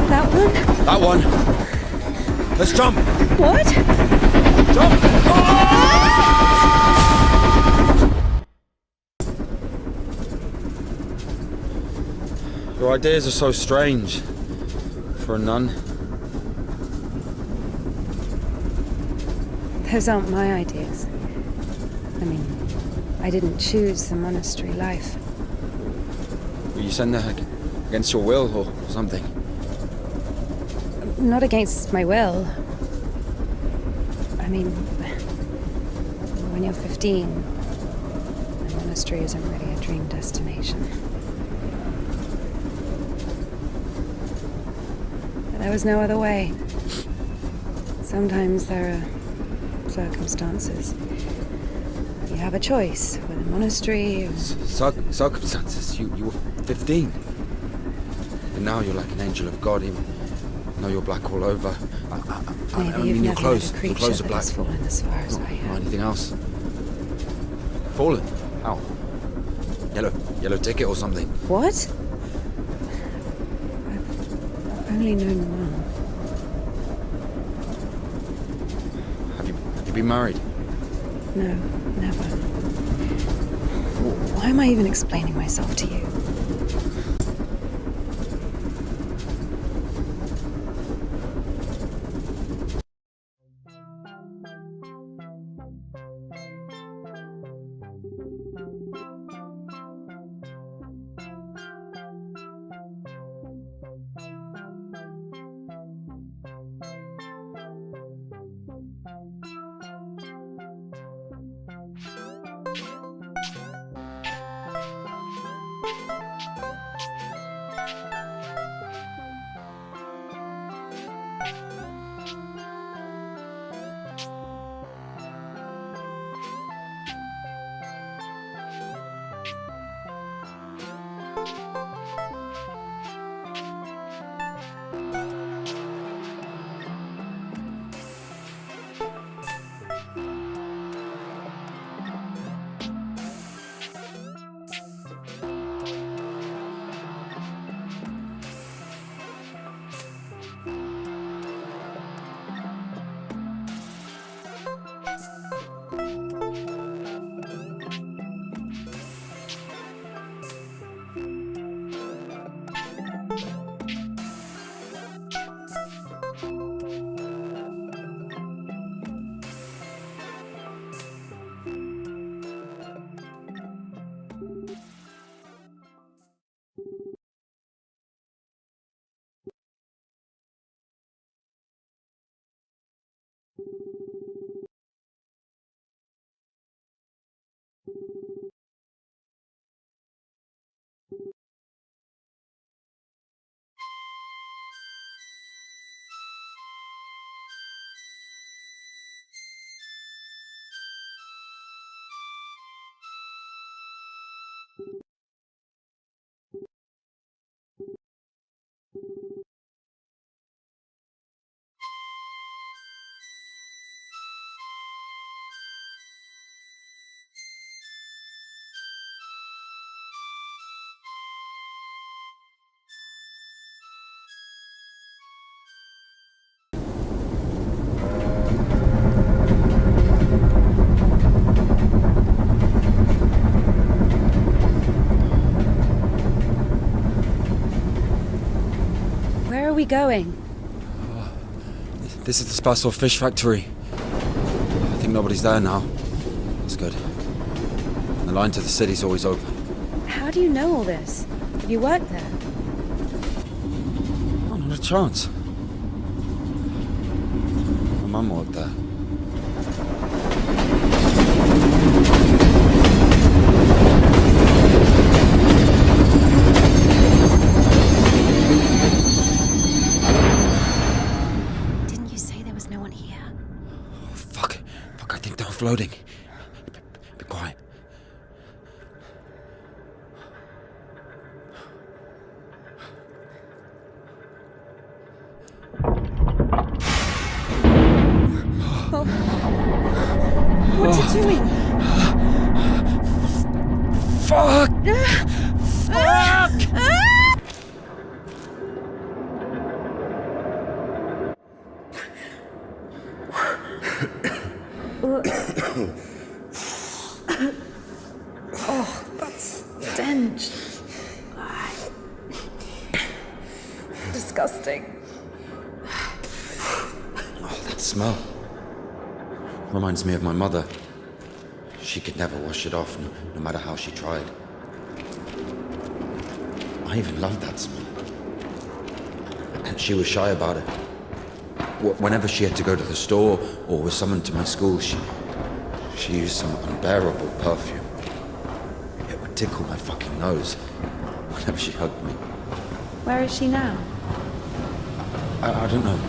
That one. Let's jump. What? Jump. Your ideas are so strange for a nun. Those aren't my ideas. I mean, I didn't choose the monastery life. Will you send her against your will or something? Not against my will. I mean, when you're 15, the monastery isn't really a dream destination. But there was no other way. Sometimes there are circumstances. You have a choice with a monastery or... Circumstances? You were 15. And now you're like an angel of God. Even though you're black all over. I Maybe mean, you've your never clothes. met a Your creature clothes are that black. has fallen as far as I Or have. anything else. Fallen? How? Yellow ticket or something? What? I've only known one. Have you been married? No, never. Why am I even explaining myself to you? Where are we going? This is the Spassor fish factory. I think nobody's there now. That's good. The line to the city's always open. How do you know all this? Have you worked there? Oh, not a chance. My mum worked there. Didn't you say there was no one here? Oh, fuck, I think they're floating. Be quiet. What's it doing? Fuck! Oh, that stench. Disgusting. Oh, that smell. Reminds me of my mother. She could never wash it off, no matter how she tried. I even loved that smell. And she was shy about it. Whenever she had to go to the store or was summoned to my school, she used some unbearable perfume. It would tickle my fucking nose whenever she hugged me. Where is she now? I don't know.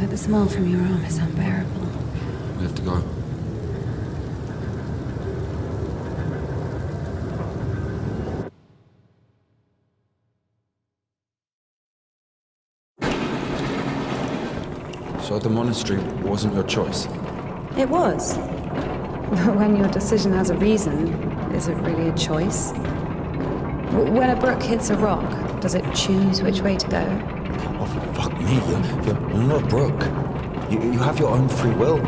The smell from your arm is unbearable. We have to go. So the monastery wasn't your choice? It was. But when your decision has a reason, is it really a choice? When a brook hits a rock, does it choose which way to go? Oh, fuck me. You're not a brook. You have your own free will.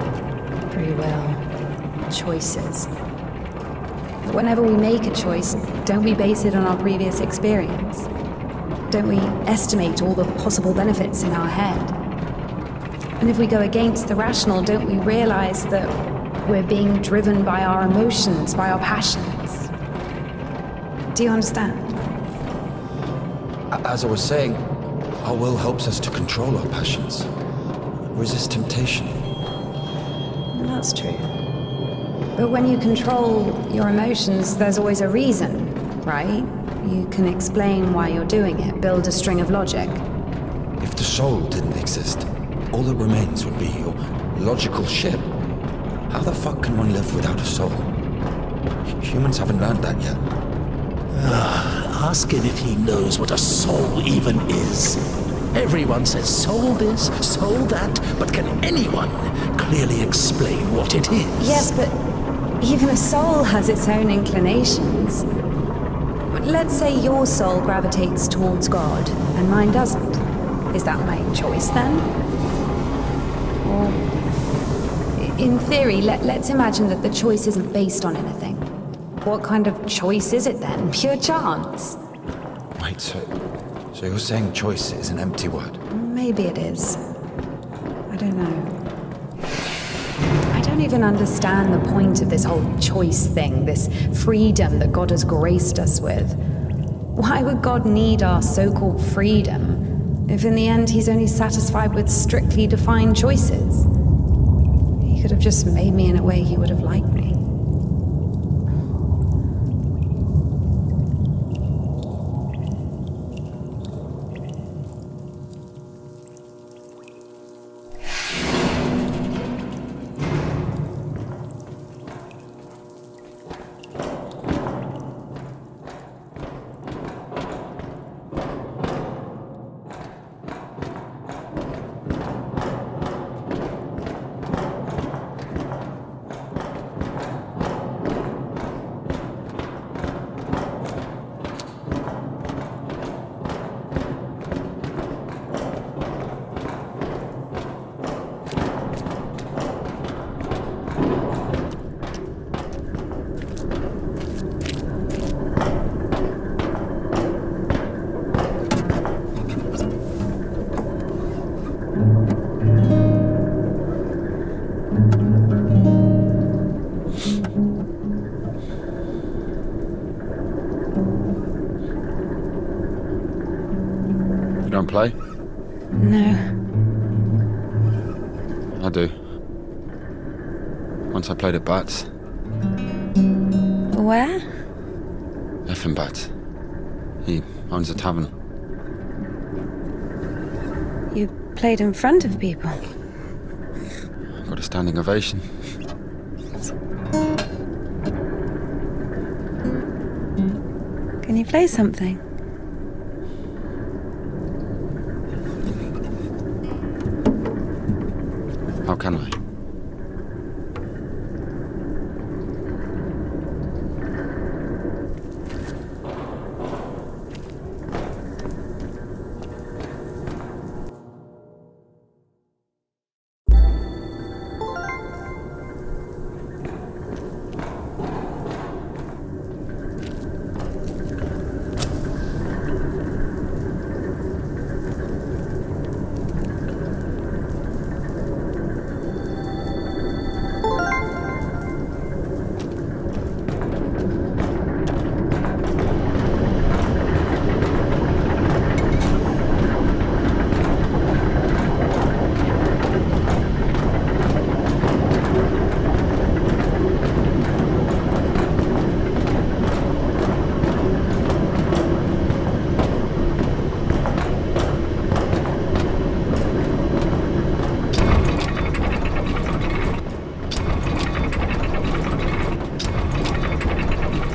Free will. Choices. But whenever we make a choice, don't we base it on our previous experience? Don't we estimate all the possible benefits in our head? And if we go against the rational, don't we realize that we're being driven by our emotions, by our passions? Do you understand? As I was saying, our will helps us to control our passions. Resist temptation. Well, that's true. But when you control your emotions, there's always a reason, right? You can explain why you're doing it, build a string of logic. If the soul didn't exist, all that remains would be your logical ship. How the fuck can one live without a soul? Humans haven't learned that yet. Ask him if he knows what a soul even is. Everyone says soul this, soul that, but can anyone clearly explain what it is? Yes, but even a soul has its own inclinations. But let's say your soul gravitates towards God, and mine doesn't. Is that my choice then? Or, in theory, let's imagine that the choice isn't based on anything. What kind of choice is it then? Pure chance? Wait, so you're saying choice is an empty word? Maybe it is. I don't know. I don't even understand the point of this whole choice thing, this freedom that God has graced us with. Why would God need our so-called freedom if in the end he's only satisfied with strictly defined choices? He could have just made me in a way he would have liked me. You don't play? No. I do. Once I played at Bats. Where? Effin' Bats. He owns a tavern. You played in front of people. Got a standing ovation. Can you play something? How can I?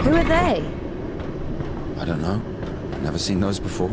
Who are they? I don't know. Never seen those before.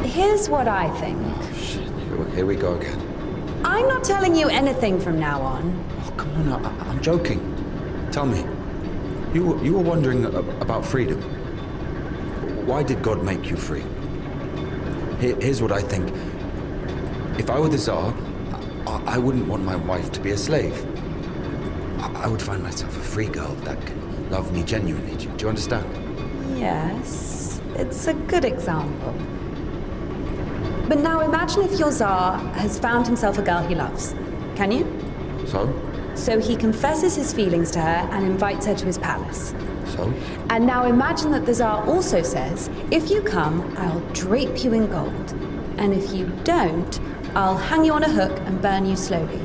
Here's what I think. Oh, shit. Here we go again. I'm not telling you anything from now on. Oh, come on, I'm joking. Tell me, you were wondering about freedom. Why did God make you free? Here's what I think. If I were the Tsar, I wouldn't want my wife to be a slave. I would find myself a free girl that can love me genuinely. Do you understand? Yes, it's a good example. But now imagine if your Tsar has found himself a girl he loves. Can you? So? So he confesses his feelings to her and invites her to his palace. So? And now imagine that the Tsar also says, if you come, I'll drape you in gold. And if you don't, I'll hang you on a hook and burn you slowly.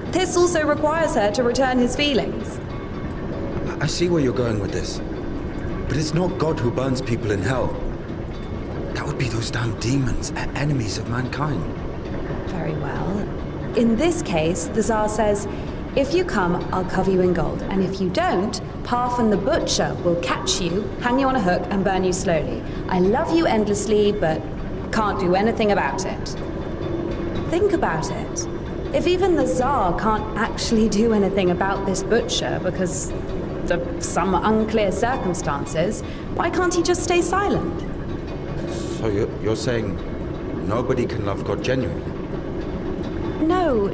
This also requires her to return his feelings. I see where you're going with this. But it's not God who burns people in hell. That would be those damn demons, enemies of mankind. Very well. In this case, the Tsar says, if you come, I'll cover you in gold. And if you don't, Parfin the Butcher will catch you, hang you on a hook, and burn you slowly. I love you endlessly, but can't do anything about it. Think about it. If even the Tsar can't actually do anything about this butcher because of some unclear circumstances, why can't he just stay silent? So you're saying nobody can love God genuinely? No.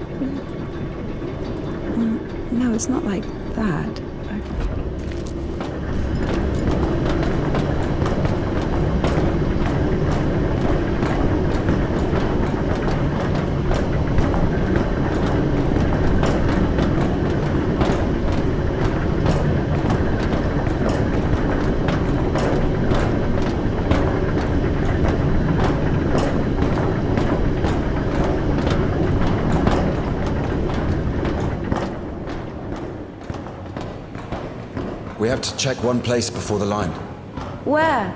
No, it's not like that. We have to check one place before the line. Where?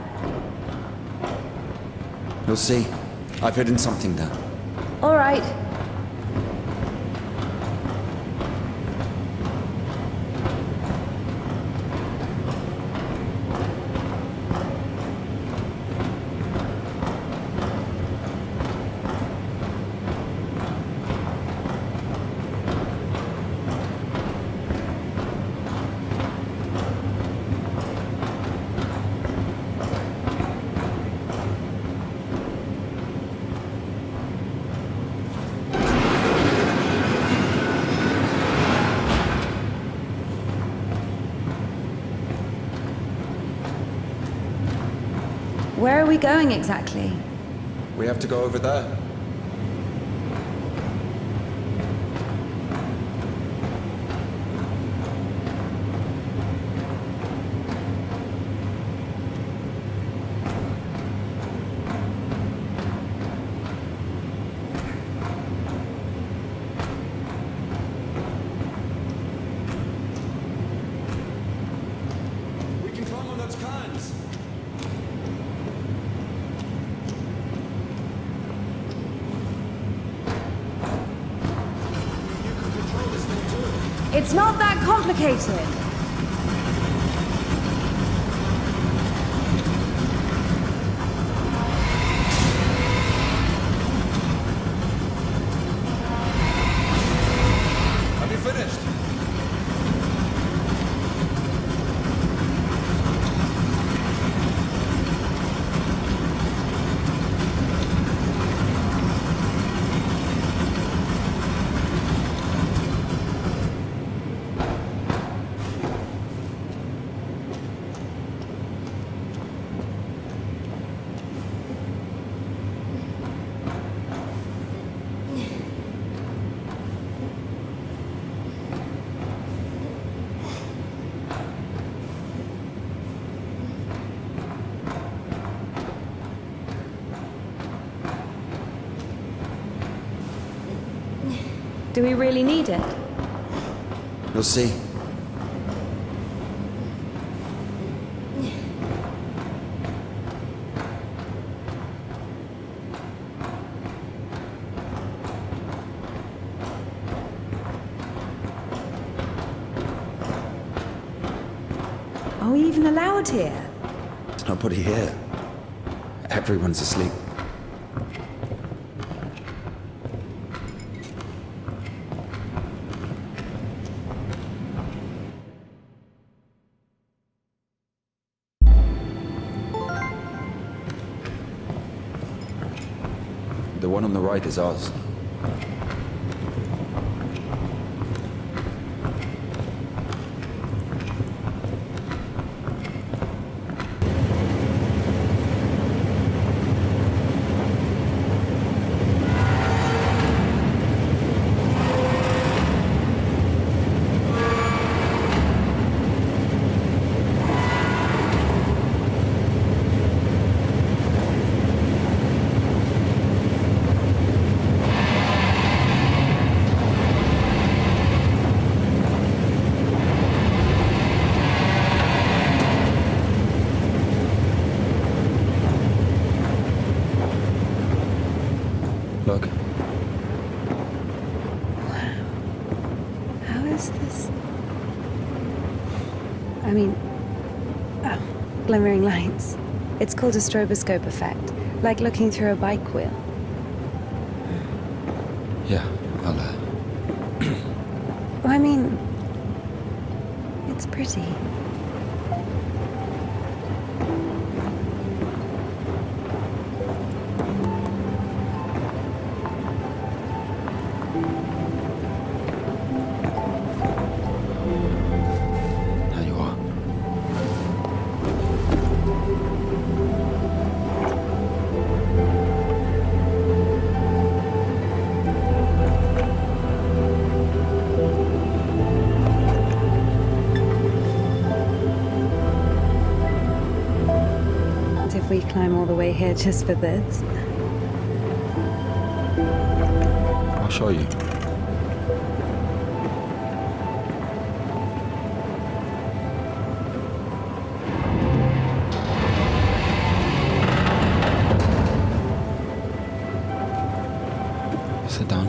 You'll see. I've hidden something there. All right. Where are we going exactly? We have to go over there. We can climb on those cans. It's not that complicated. Have you finished? Do we really need it? You'll see. Are we even allowed here? There's nobody here. Everyone's asleep. The one on the right is ours. Look, How is this? I mean, glimmering lights. It's called a stroboscope effect, like looking through a bike wheel. yeah, I'll, I mean, it's pretty. There you are. And if we climb all the way here just for this? I'll show you. Sit down.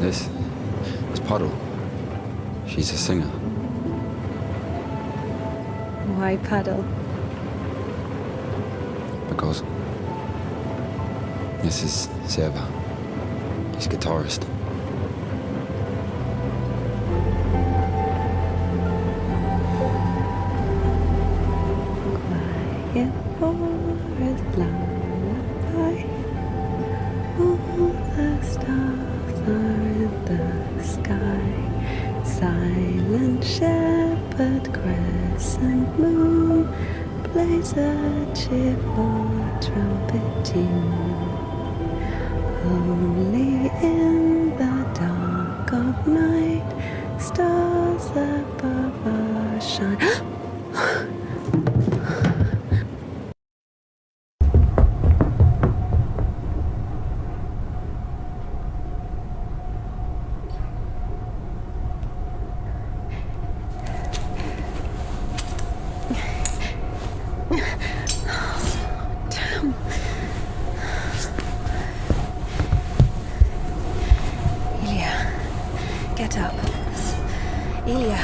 This Puddle. She's a singer. Why Puddle? Because this is Seva. He's guitarist. Quiet forest lullaby. Oh, crescent moon plays a cheerful trumpet tune. Only in the dark of night stars above us shine. Damn. Ilya, get up. Ilya.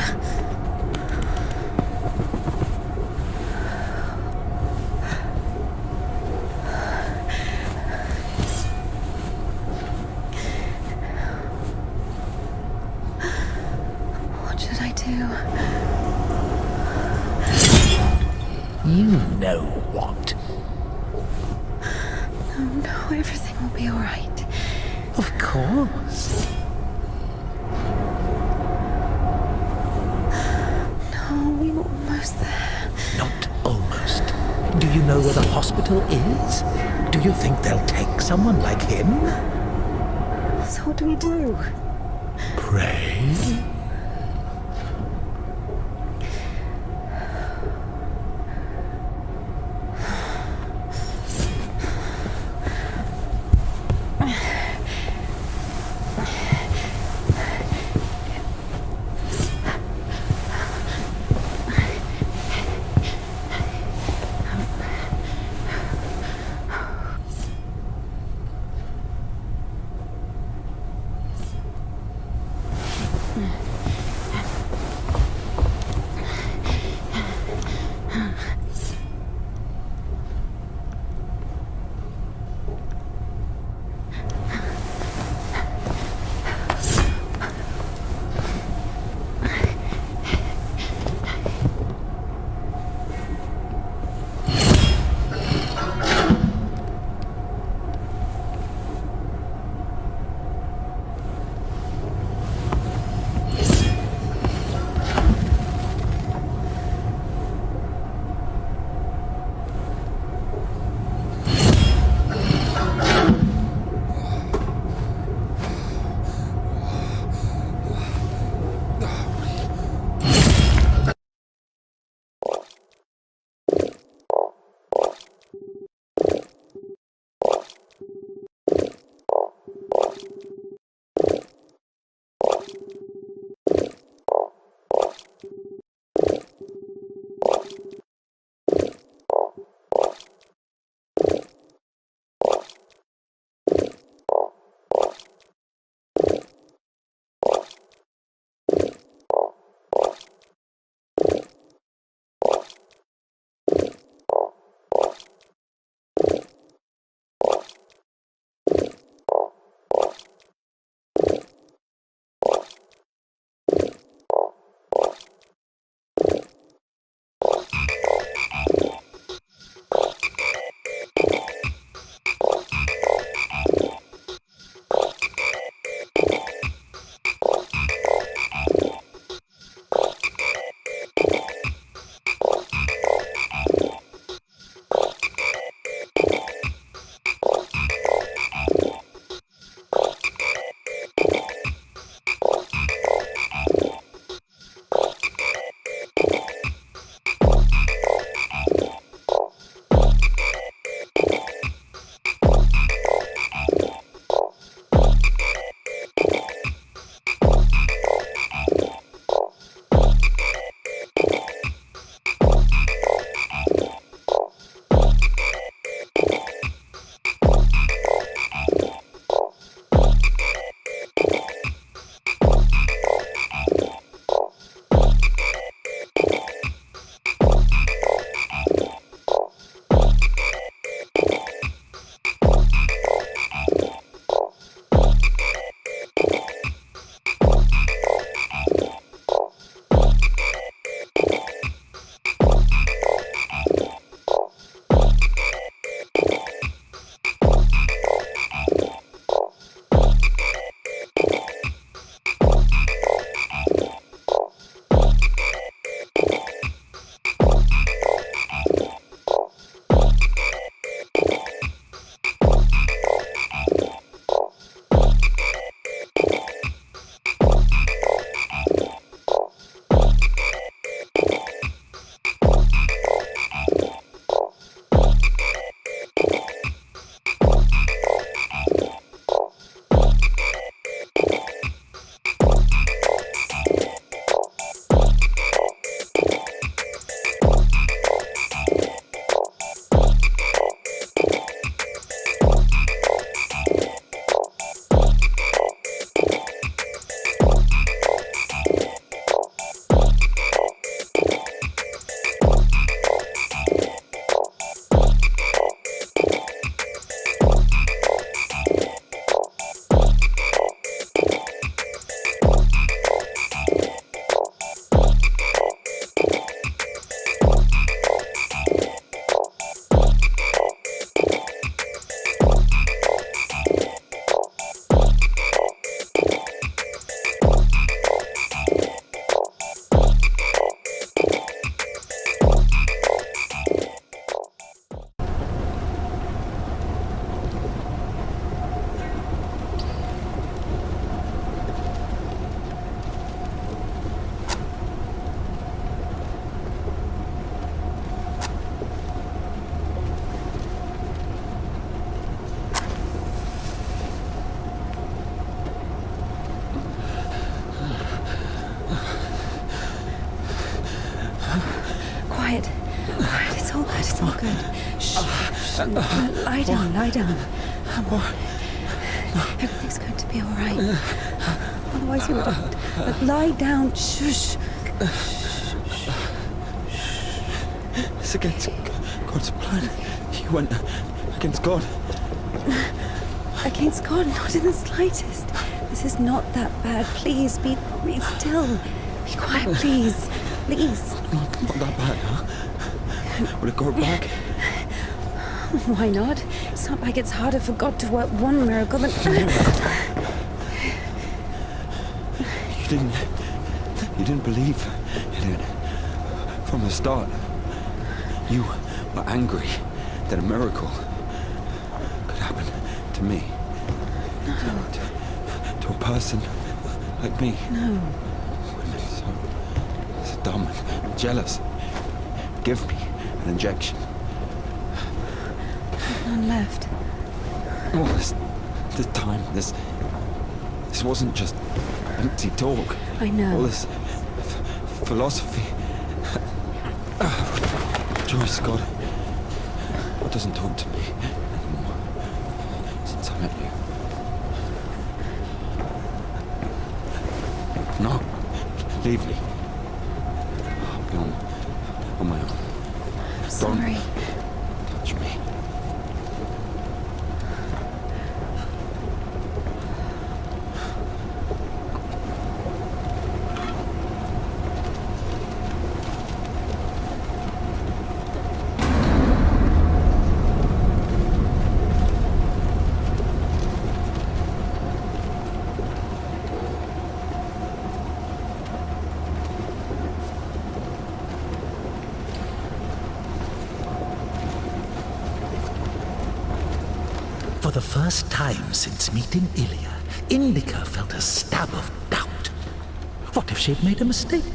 What should I do? You know what? No, everything will be all right. Of course. No, we were almost there. Not almost. Do you know where the hospital is? Do you think they'll take someone like him? So what do we do? Pray? quiet. Quiet, it's all good, it's all good. Shh. Lie down, lie down. Everything's going to be all right. Otherwise you would... lie down. Shush. It's against God's plan. You went against God. Against God? Not in the slightest. This is not that bad. Please, be still. Be quiet, please. Please. Not that bad, huh? Would it go back? Why not? It's not like it's harder for God to work one miracle than... You didn't believe in it from the start. You were angry that a miracle could happen to me. No. To a person like me. No. Women so dumb and jealous. Give me an injection. None left. All this time, this wasn't just empty talk. I know. All this philosophy. Joyce, God doesn't talk to me anymore since I met you. No, leave me. I'll be on my own. I'm sorry. Don't touch me. For the first time since meeting Ilya, Indika felt a stab of doubt. What if she'd made a mistake?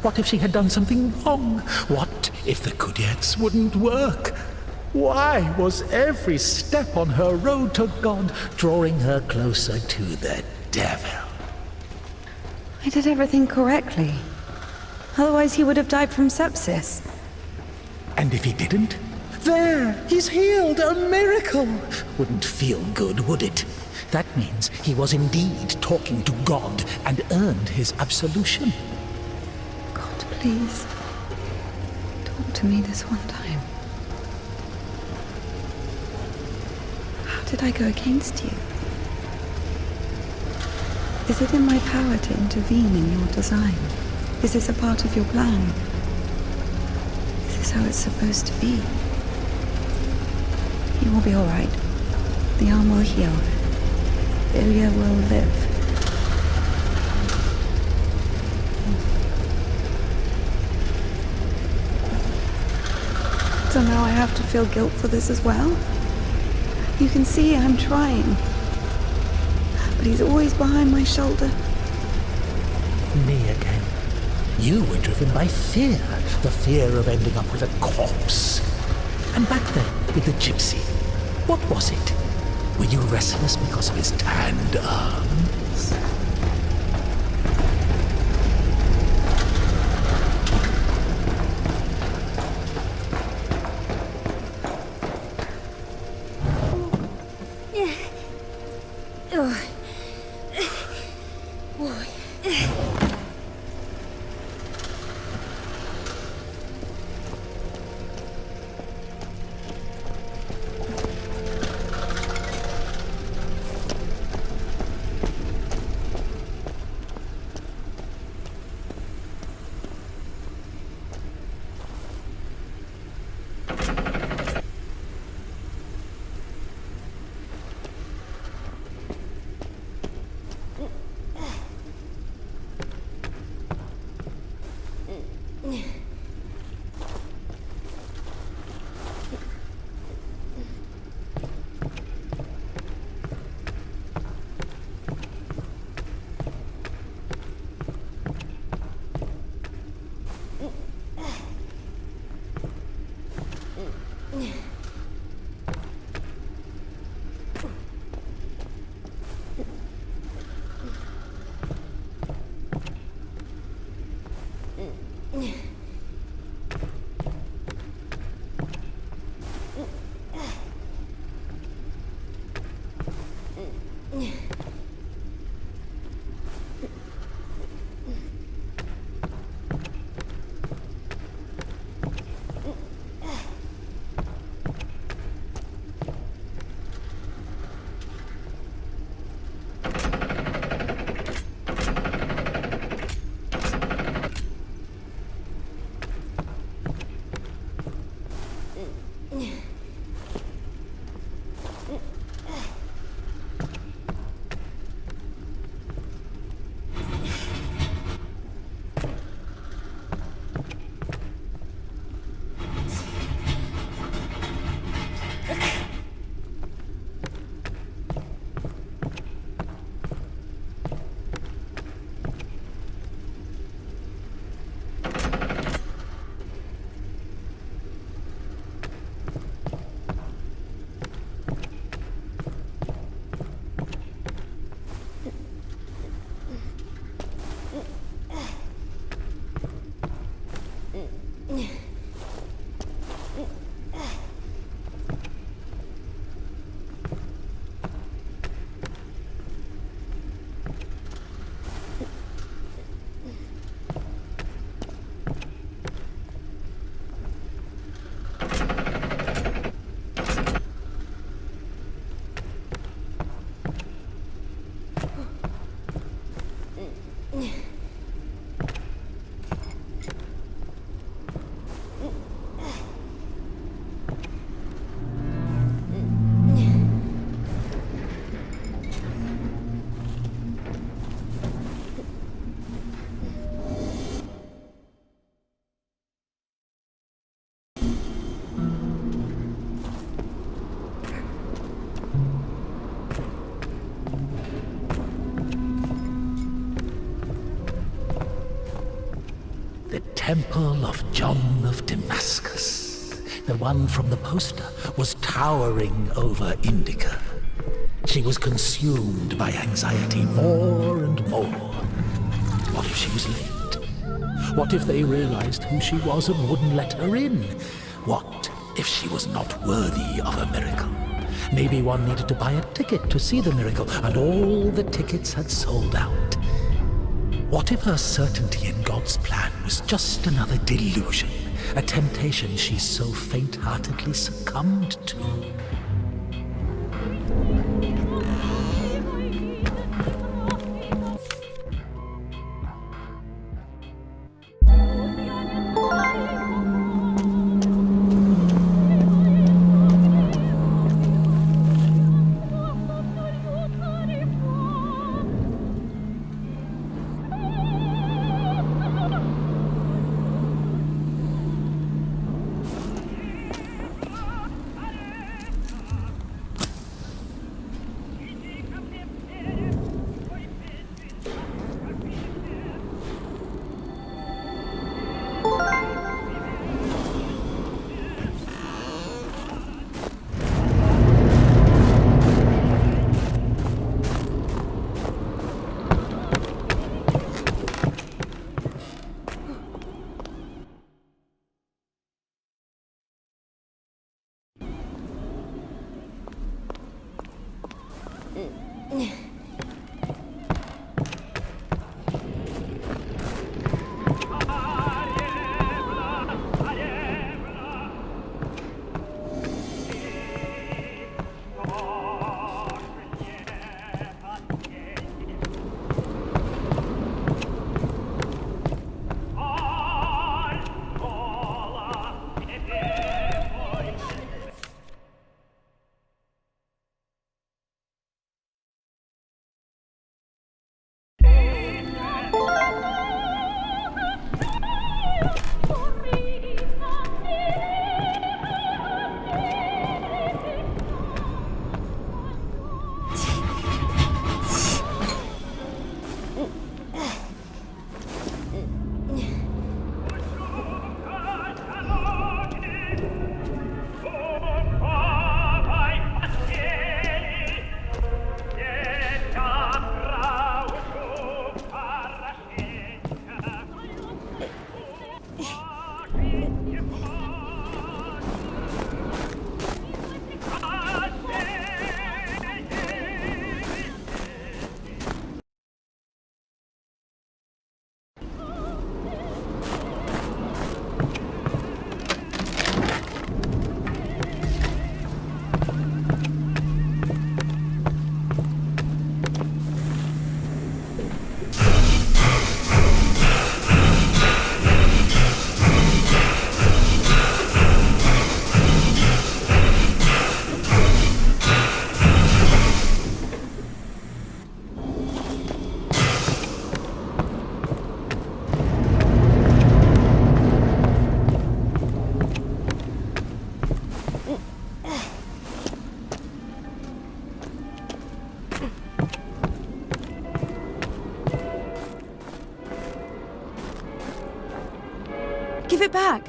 What if she had done something wrong? What if the Kudyats wouldn't work? Why was every step on her road to God drawing her closer to the devil? I did everything correctly. Otherwise he would have died from sepsis. And if he didn't? There! He's healed! A miracle! Wouldn't feel good, would it? That means he was indeed talking to God and earned his absolution. God, please. Talk to me this one time. How did I go against you? Is it in my power to intervene in your design? Is this a part of your plan? Is this how it's supposed to be? You will be all right. The arm will heal. Ilya will live. So now I have to feel guilt for this as well? You can see I'm trying. But he's always behind my shoulder. Me again. You were driven by fear. The fear of ending up with a corpse. And back then, with the gypsy, what was it? Were you restless because of his tanned arms? temple of John of Damascus, the one from the poster, was towering over Indika. She was consumed by anxiety more and more. What if she was late? What if they realized who she was and wouldn't let her in? What if she was not worthy of a miracle? Maybe one needed to buy a ticket to see the miracle, and all the tickets had sold out. What if her certainty in God's plan was just another delusion, a temptation she so faint-heartedly succumbed to? Give it back.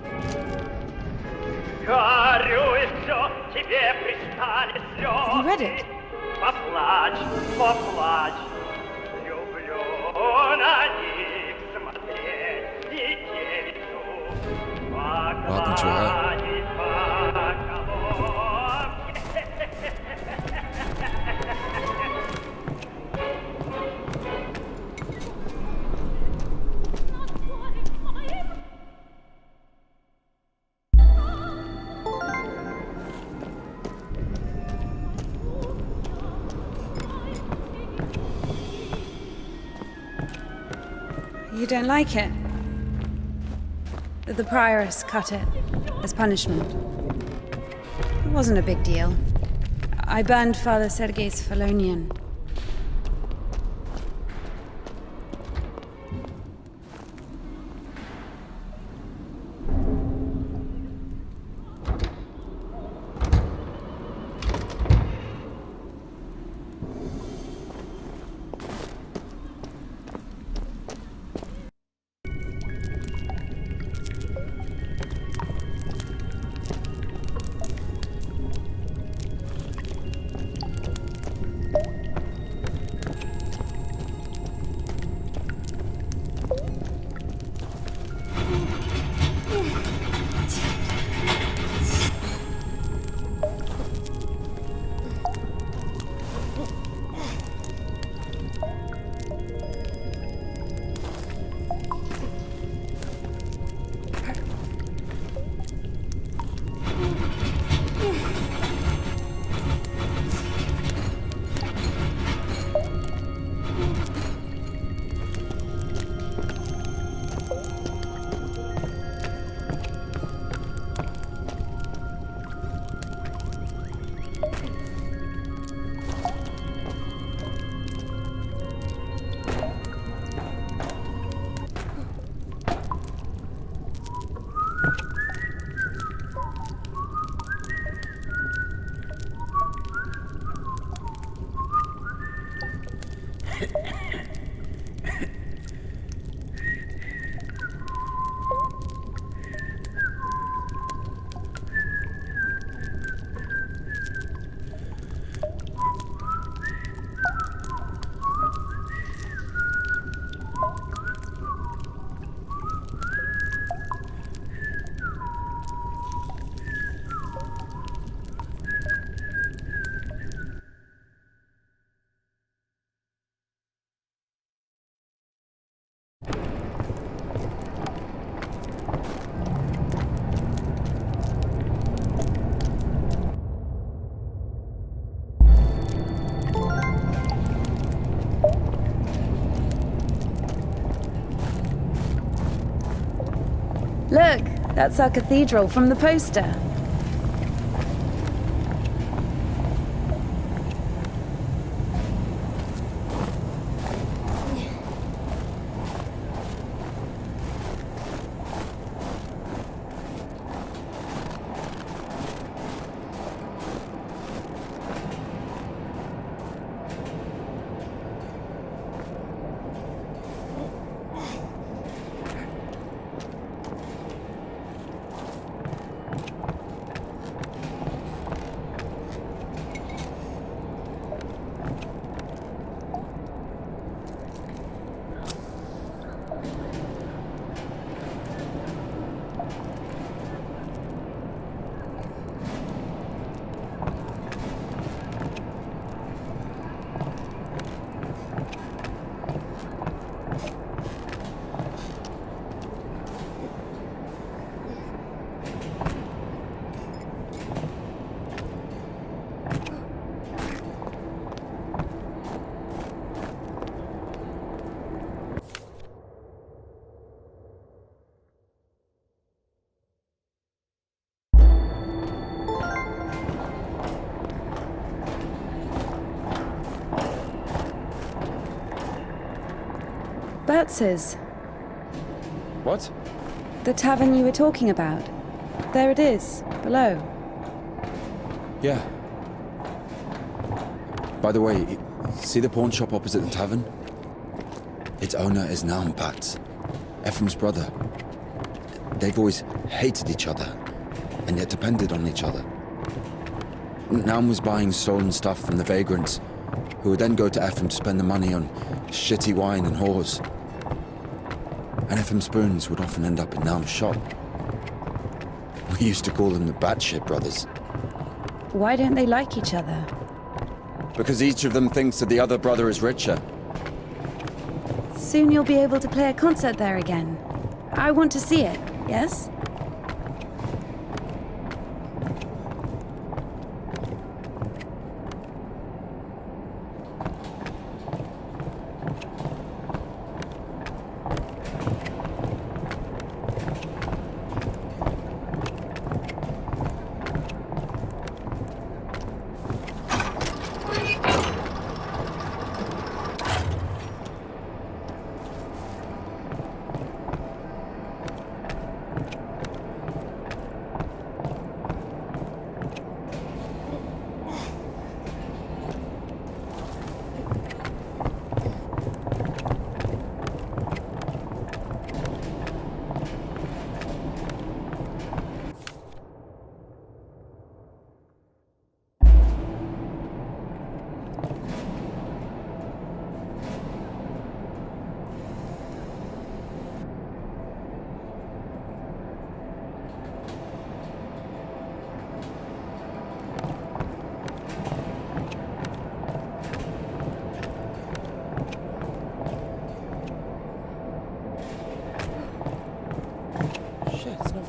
Have you read it? Welcome to her. You don't like it? The prioress cut it as punishment. It wasn't a big deal. I burned Father Sergei's Felonian. That's our cathedral from the poster. Bertz's. What? The tavern you were talking about. There it is, below. Yeah. By the way, see the pawn shop opposite the tavern? Its owner is Naum Pats, Ephraim's brother. They've always hated each other, and yet depended on each other. Naum was buying stolen stuff from the vagrants, who would then go to Ephraim to spend the money on shitty wine and whores. And Ephraim's spoons would often end up in Naum's shop. We used to call them the Batshit brothers. Why don't they like each other? Because each of them thinks that the other brother is richer. Soon you'll be able to play a concert there again. I want to see it, yes?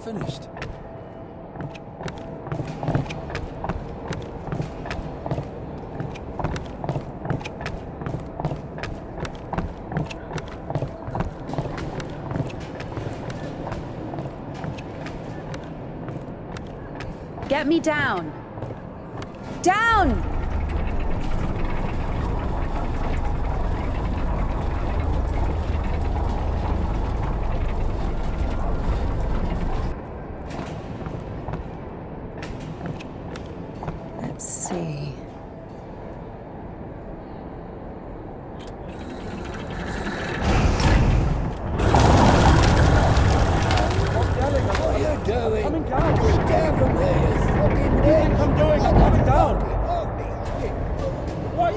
Finished. Get me down! Down! What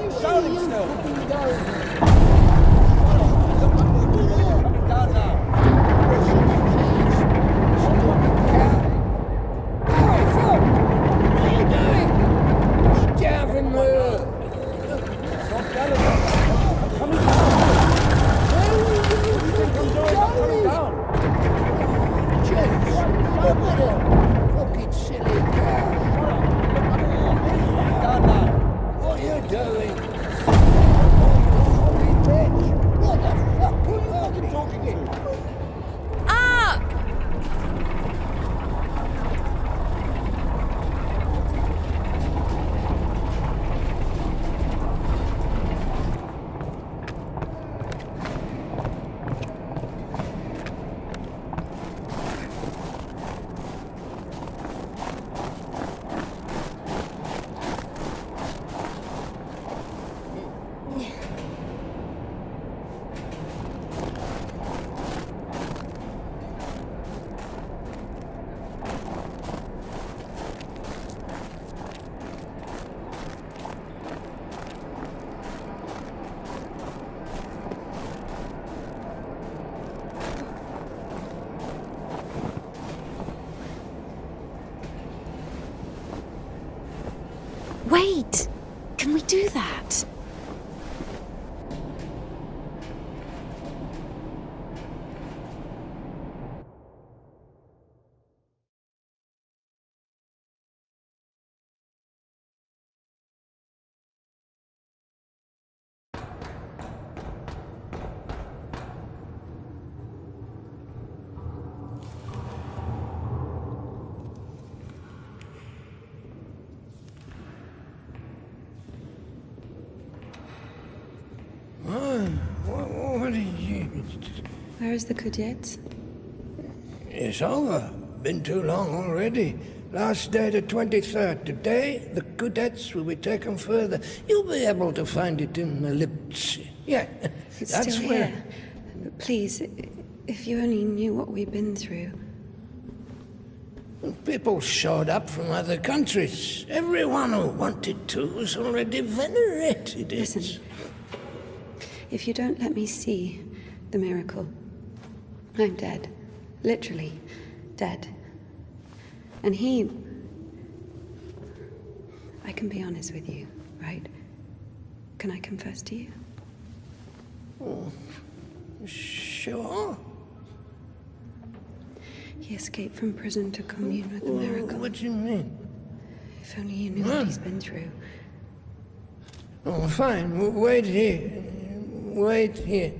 are you doing? Wait! Can we do that? What are you... Where is the Kudets? It's over. Been too long already. Last day the 23rd. Today, the Kudets will be taken further. You'll be able to find it in the lips. Yeah, It's that's still where... here. But please, if you only knew what we've been through. People showed up from other countries. Everyone who wanted to was already venerated it. Listen, if you don't let me see the miracle, I'm dead. Literally dead. And I can be honest with you, right? Can I confess to you? Oh, sure. He escaped from prison to commune with the miracle. What do you mean? If only you knew what he's been through. Oh, fine. Wait here. Wait here.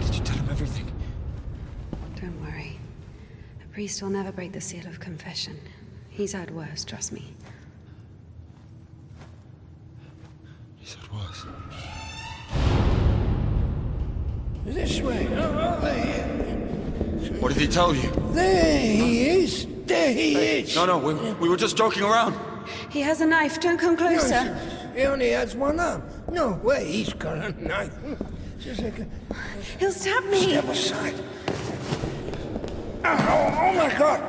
Did you tell him everything? Don't worry. A priest will never break the seal of confession. He's had worse, trust me. He's had worse. This way. Over here. What did he tell you? There he is. There he is. No, we were just joking around. He has a knife. Don't come closer. He only has one arm. No way he's got a knife. Just like He'll stab me. Step aside. Oh my God.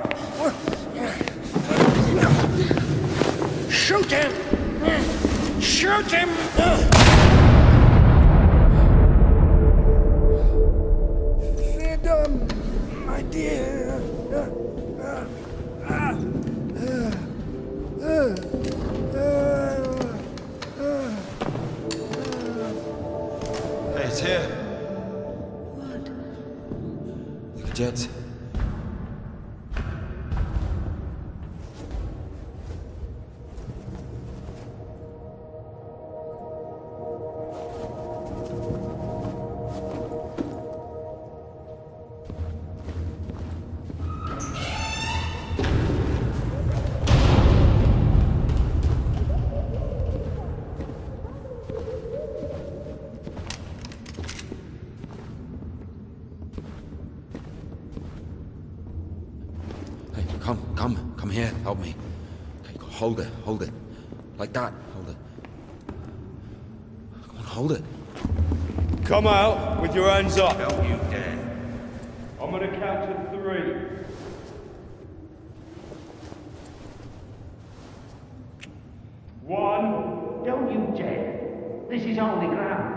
Shoot him. Shoot him. Freedom, my dear. Hey, it's here. What? The Jets. Hey, come here, help me. Okay, hold it. Like that, hold it. Come on, hold it. Come out with your hands up. Don't you dare. I'm gonna count to 3. One. Don't you dare. This is holy ground.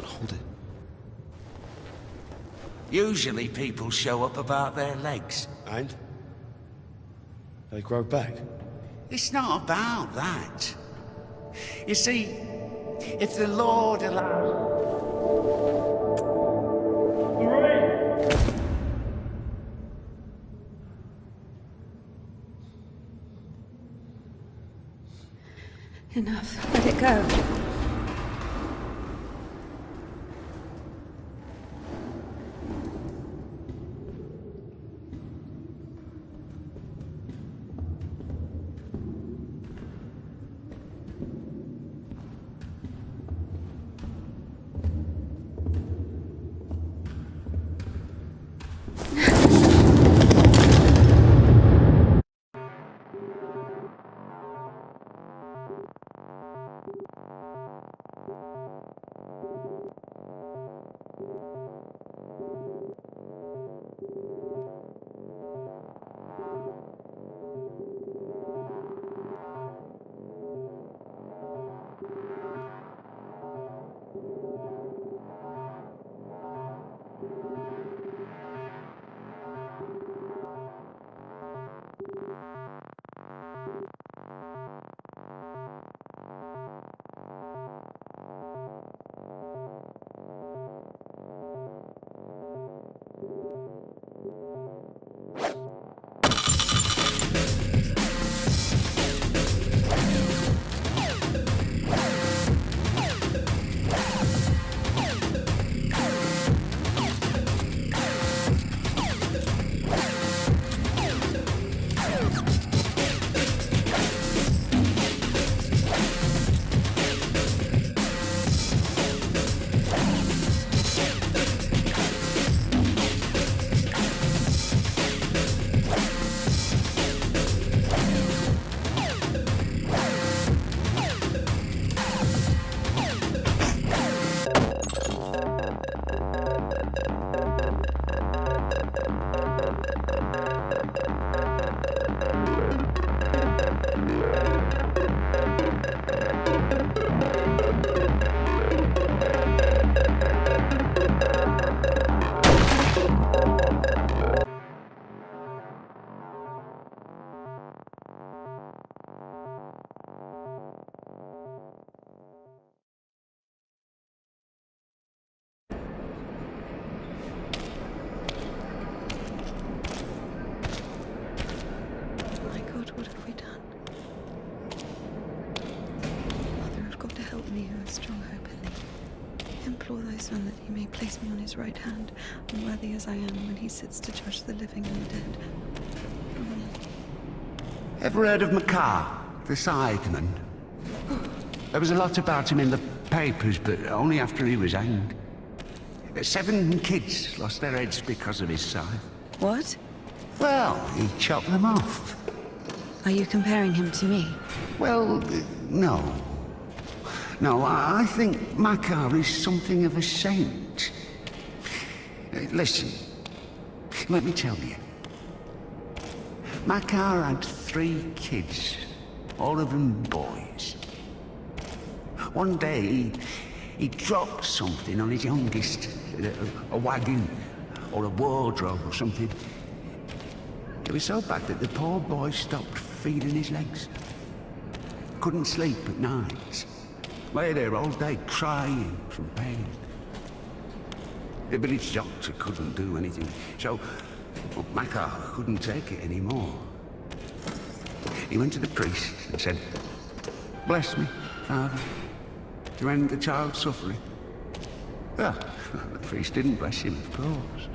Hold it. Usually people show up about their legs. And? They grow back. It's not about that. You see, if the Lord allows... 3. Enough. Let it go. me who has strong hope in thee. Implore thy son that he may place me on his right hand, unworthy as I am when he sits to judge the living and the dead. Amen. Ever heard of Makar, the sideman? There was a lot about him in the papers, but only after he was hanged. 7 kids lost their heads because of his scythe. What? Well, he chopped them off. Are you comparing him to me? Well, no. No, I think Makar is something of a saint. Listen, let me tell you. Makar had 3 kids, all of them boys. One day, he dropped something on his youngest, a wagon or a wardrobe or something. It was so bad that the poor boy stopped feeding his legs. Couldn't sleep at night. Lay there all day crying from pain. The village doctor couldn't do anything, so Makar couldn't take it anymore. He went to the priest and said, "Bless me, Father, to end the child's suffering." Well, the priest didn't bless him, of course.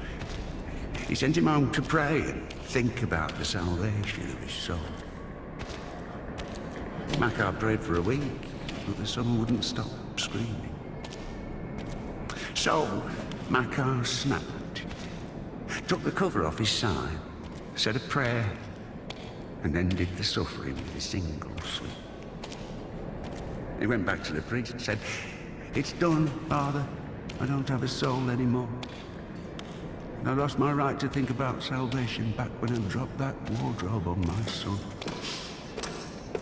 He sent him home to pray and think about the salvation of his soul. Makar prayed for a week, but the son wouldn't stop screaming. So, Makar snapped, took the cover off his side, said a prayer, and ended the suffering with a single sweep. He went back to the priest and said, "It's done, Father. I don't have a soul anymore. I lost my right to think about salvation back when I dropped that wardrobe on my son.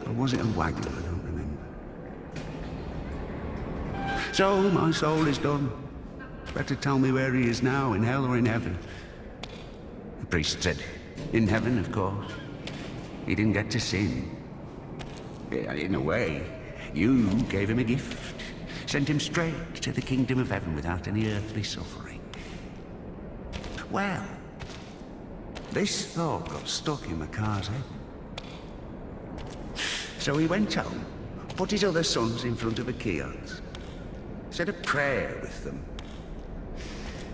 Or was it a wagon? I don't remember. So, my soul is done. Better tell me where he is now, in hell or in heaven." The priest said, "In heaven, of course. He didn't get to sin. In a way, you gave him a gift. Sent him straight to the kingdom of heaven without any earthly suffering." Well, this thought got stuck in Makar's head. So he went home, put his other sons in front of a kiosk, said a prayer with them,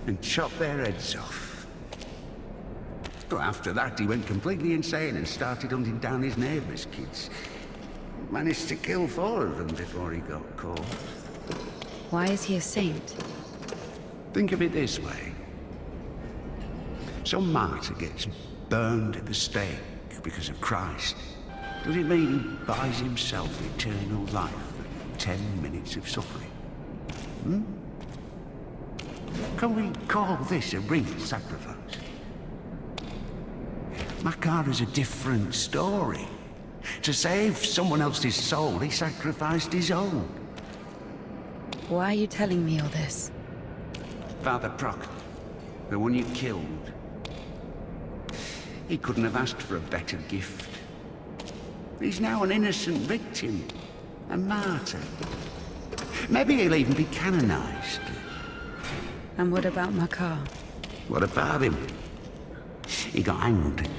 and chopped their heads off. But after that, he went completely insane and started hunting down his neighbours' kids. Managed to kill 4 of them before he got caught. Why is he a saint? Think of it this way. Some martyr gets burned at the stake because of Christ. Does it mean he buys himself eternal life for 10 minutes of suffering? Can we call this a real sacrifice? Makar is a different story. To save someone else's soul, he sacrificed his own. Why are you telling me all this? Father Proctor, the one you killed, he couldn't have asked for a better gift. He's now an innocent victim, a martyr. Maybe he'll even be canonized. And what about Makar? What about him? He got hanged.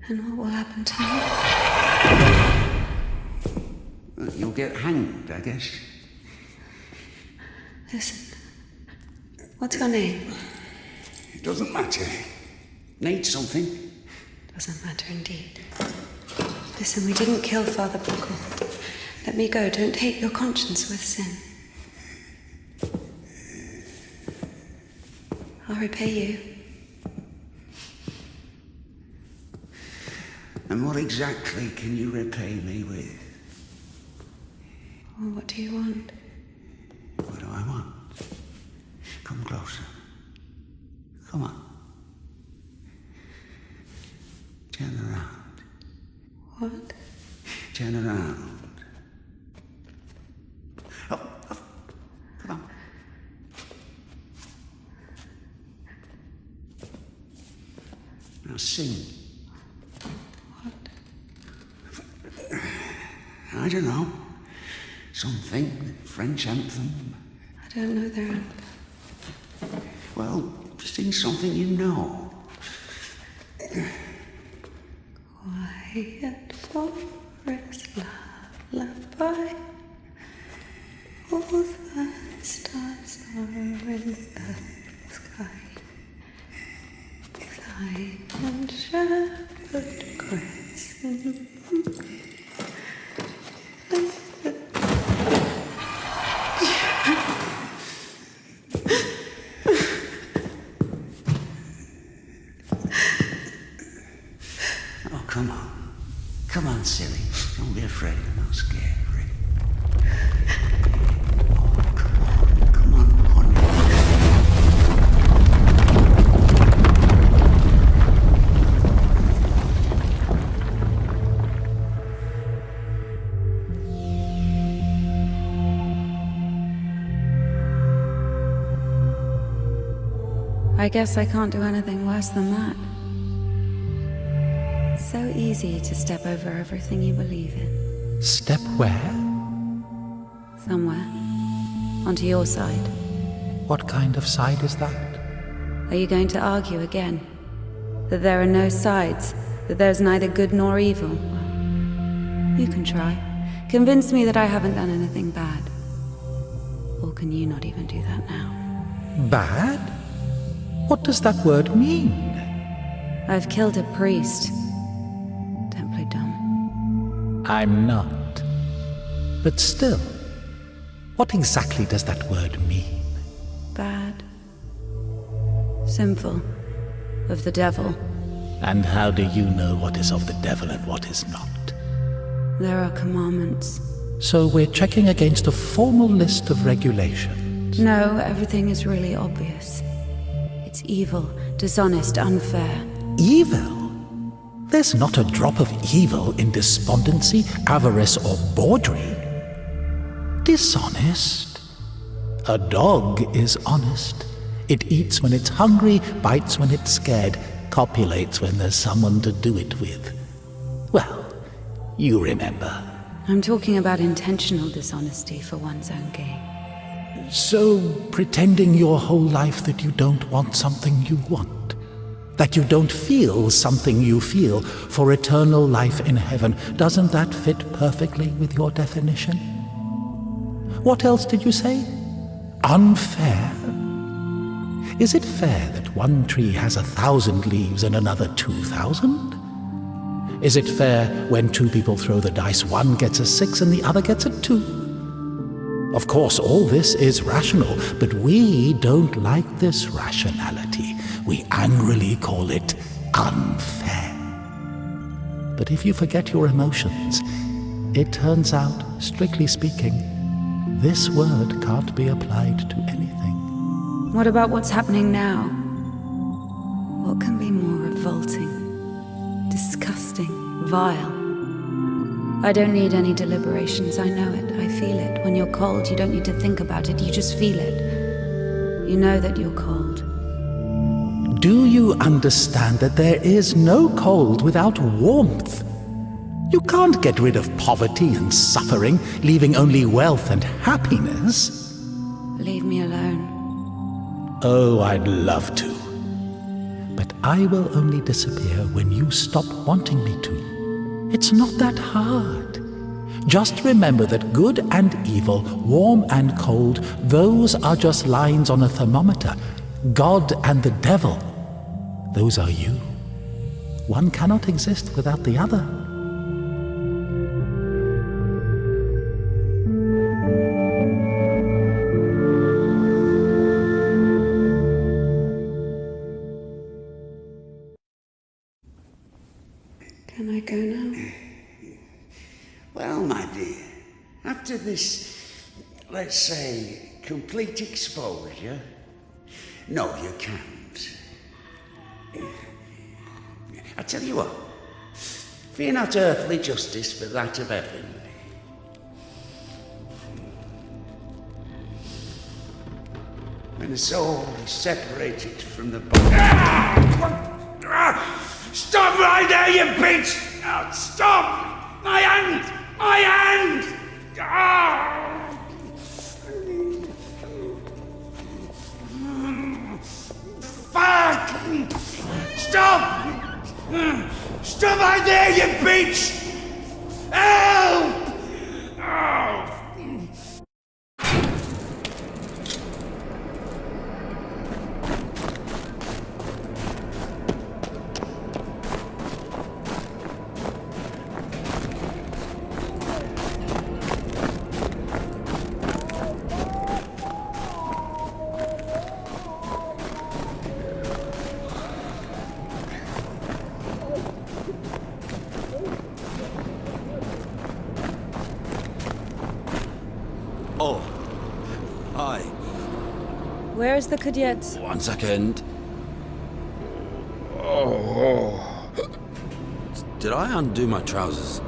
And what will happen to me? You'll get hanged, I guess. Listen, what's your name? It doesn't matter. Need something? Doesn't matter indeed. Listen, we didn't kill Father Buckle. Let me go. Don't hate your conscience with sin. I'll repay you. And what exactly can you repay me with? Well, what do you want? What do I want? Come closer. Come on. Turn around. What? Turn around. Up, up. Come on. Now sing. I don't know. Something. French anthem. I I don't know their answer. Well, sing something you know. Quiet forest lullaby. All the stars are in the sky. Silent shepherd crescent. Oh, come on. Come on, silly. Don't be afraid. I'm not scared. Come on, honey. I guess I can't do anything worse than that. It's so easy to step over everything you believe in. Step where? Somewhere. Onto your side. What kind of side is that? Are you going to argue again? That there are no sides? That there's neither good nor evil? Well, you can try. Convince me that I haven't done anything bad. Or can you not even do that now? Bad? What does that word mean? I've killed a priest. Don't play dumb. I'm not. But still, what exactly does that word mean? Bad. Sinful. Of the devil. And how do you know what is of the devil and what is not? There are commandments. So we're checking against a formal list of regulations. No, everything is really obvious. It's evil, dishonest, unfair. Evil? There's not a drop of evil in despondency, avarice, or bawdry. Dishonest? A dog is honest. It eats when it's hungry, bites when it's scared, copulates when there's someone to do it with. Well, you remember. I'm talking about intentional dishonesty for one's own gain. So, pretending your whole life that you don't want something you want, that you don't feel something you feel for eternal life in heaven, doesn't that fit perfectly with your definition? What else did you say? Unfair? Is it fair that one tree has 1,000 leaves and another 2,000? Is it fair when two people throw the dice, one gets a 6 and the other gets a 2? Of course, all this is rational, but we don't like this rationality. We angrily call it unfair. But if you forget your emotions, it turns out, strictly speaking, this word can't be applied to anything. What about what's happening now? What can be more revolting, disgusting, vile? I don't need any deliberations, I know it, I feel it. When you're cold, you don't need to think about it, you just feel it. You know that you're cold. Do you understand that there is no cold without warmth? You can't get rid of poverty and suffering, leaving only wealth and happiness. Leave me alone. Oh, I'd love to. But I will only disappear when you stop wanting me to. It's not that hard. Just remember that good and evil, warm and cold, those are just lines on a thermometer. God and the devil, those are you. One cannot exist without the other. Can I go now? Well, my dear, after this, let's say, complete exposure, no, you can't. I tell you what, fear not earthly justice, but that of heaven. When the soul is separated from the body... Stop right there, you bitch! Oh, stop! My hand! My hand! Out there, you bitch! Help! Oh. Oh. Hi. Where is the cadet? 1 second. Oh. Did I undo my trousers?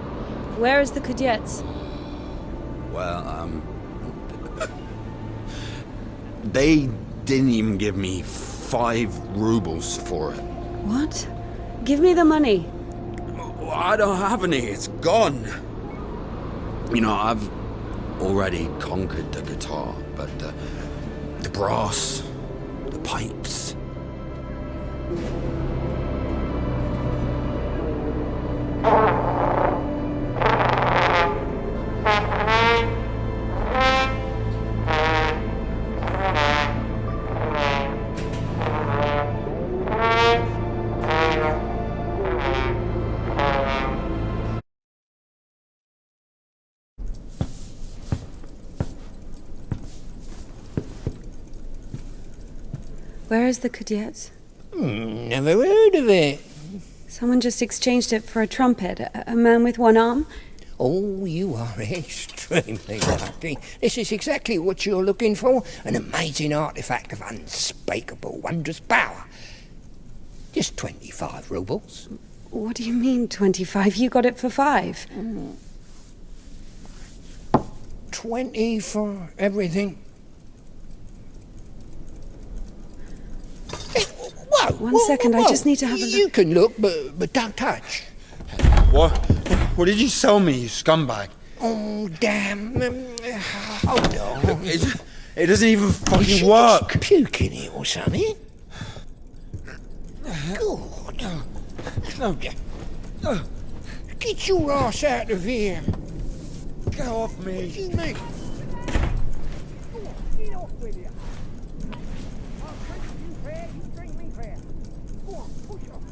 Where is the cadet? Well, they didn't even give me 5 rubles for it. What? Give me the money. I don't have any, it's gone. You know, I've already conquered the guitar, but the brass, the pipes. Where is the cadet? Never heard of it. Someone just exchanged it for a trumpet. A man with one arm? Oh, you are extremely lucky. This is exactly what you're looking for. An amazing artifact of unspeakable wondrous power. Just 25 rubles. What do you mean, 25? You got it for 5. 20 for everything. Hey, whoa! One second, I just need to have a look. You can look, but don't touch. What did you sell me, you scumbag? Oh, damn. Hold on. It doesn't even fucking work. Just puke in it or something. God. Get your ass out of here. Go off me. What do you mean? Get off with you. I'll bring you fair, you bring me fair. Go on, push off.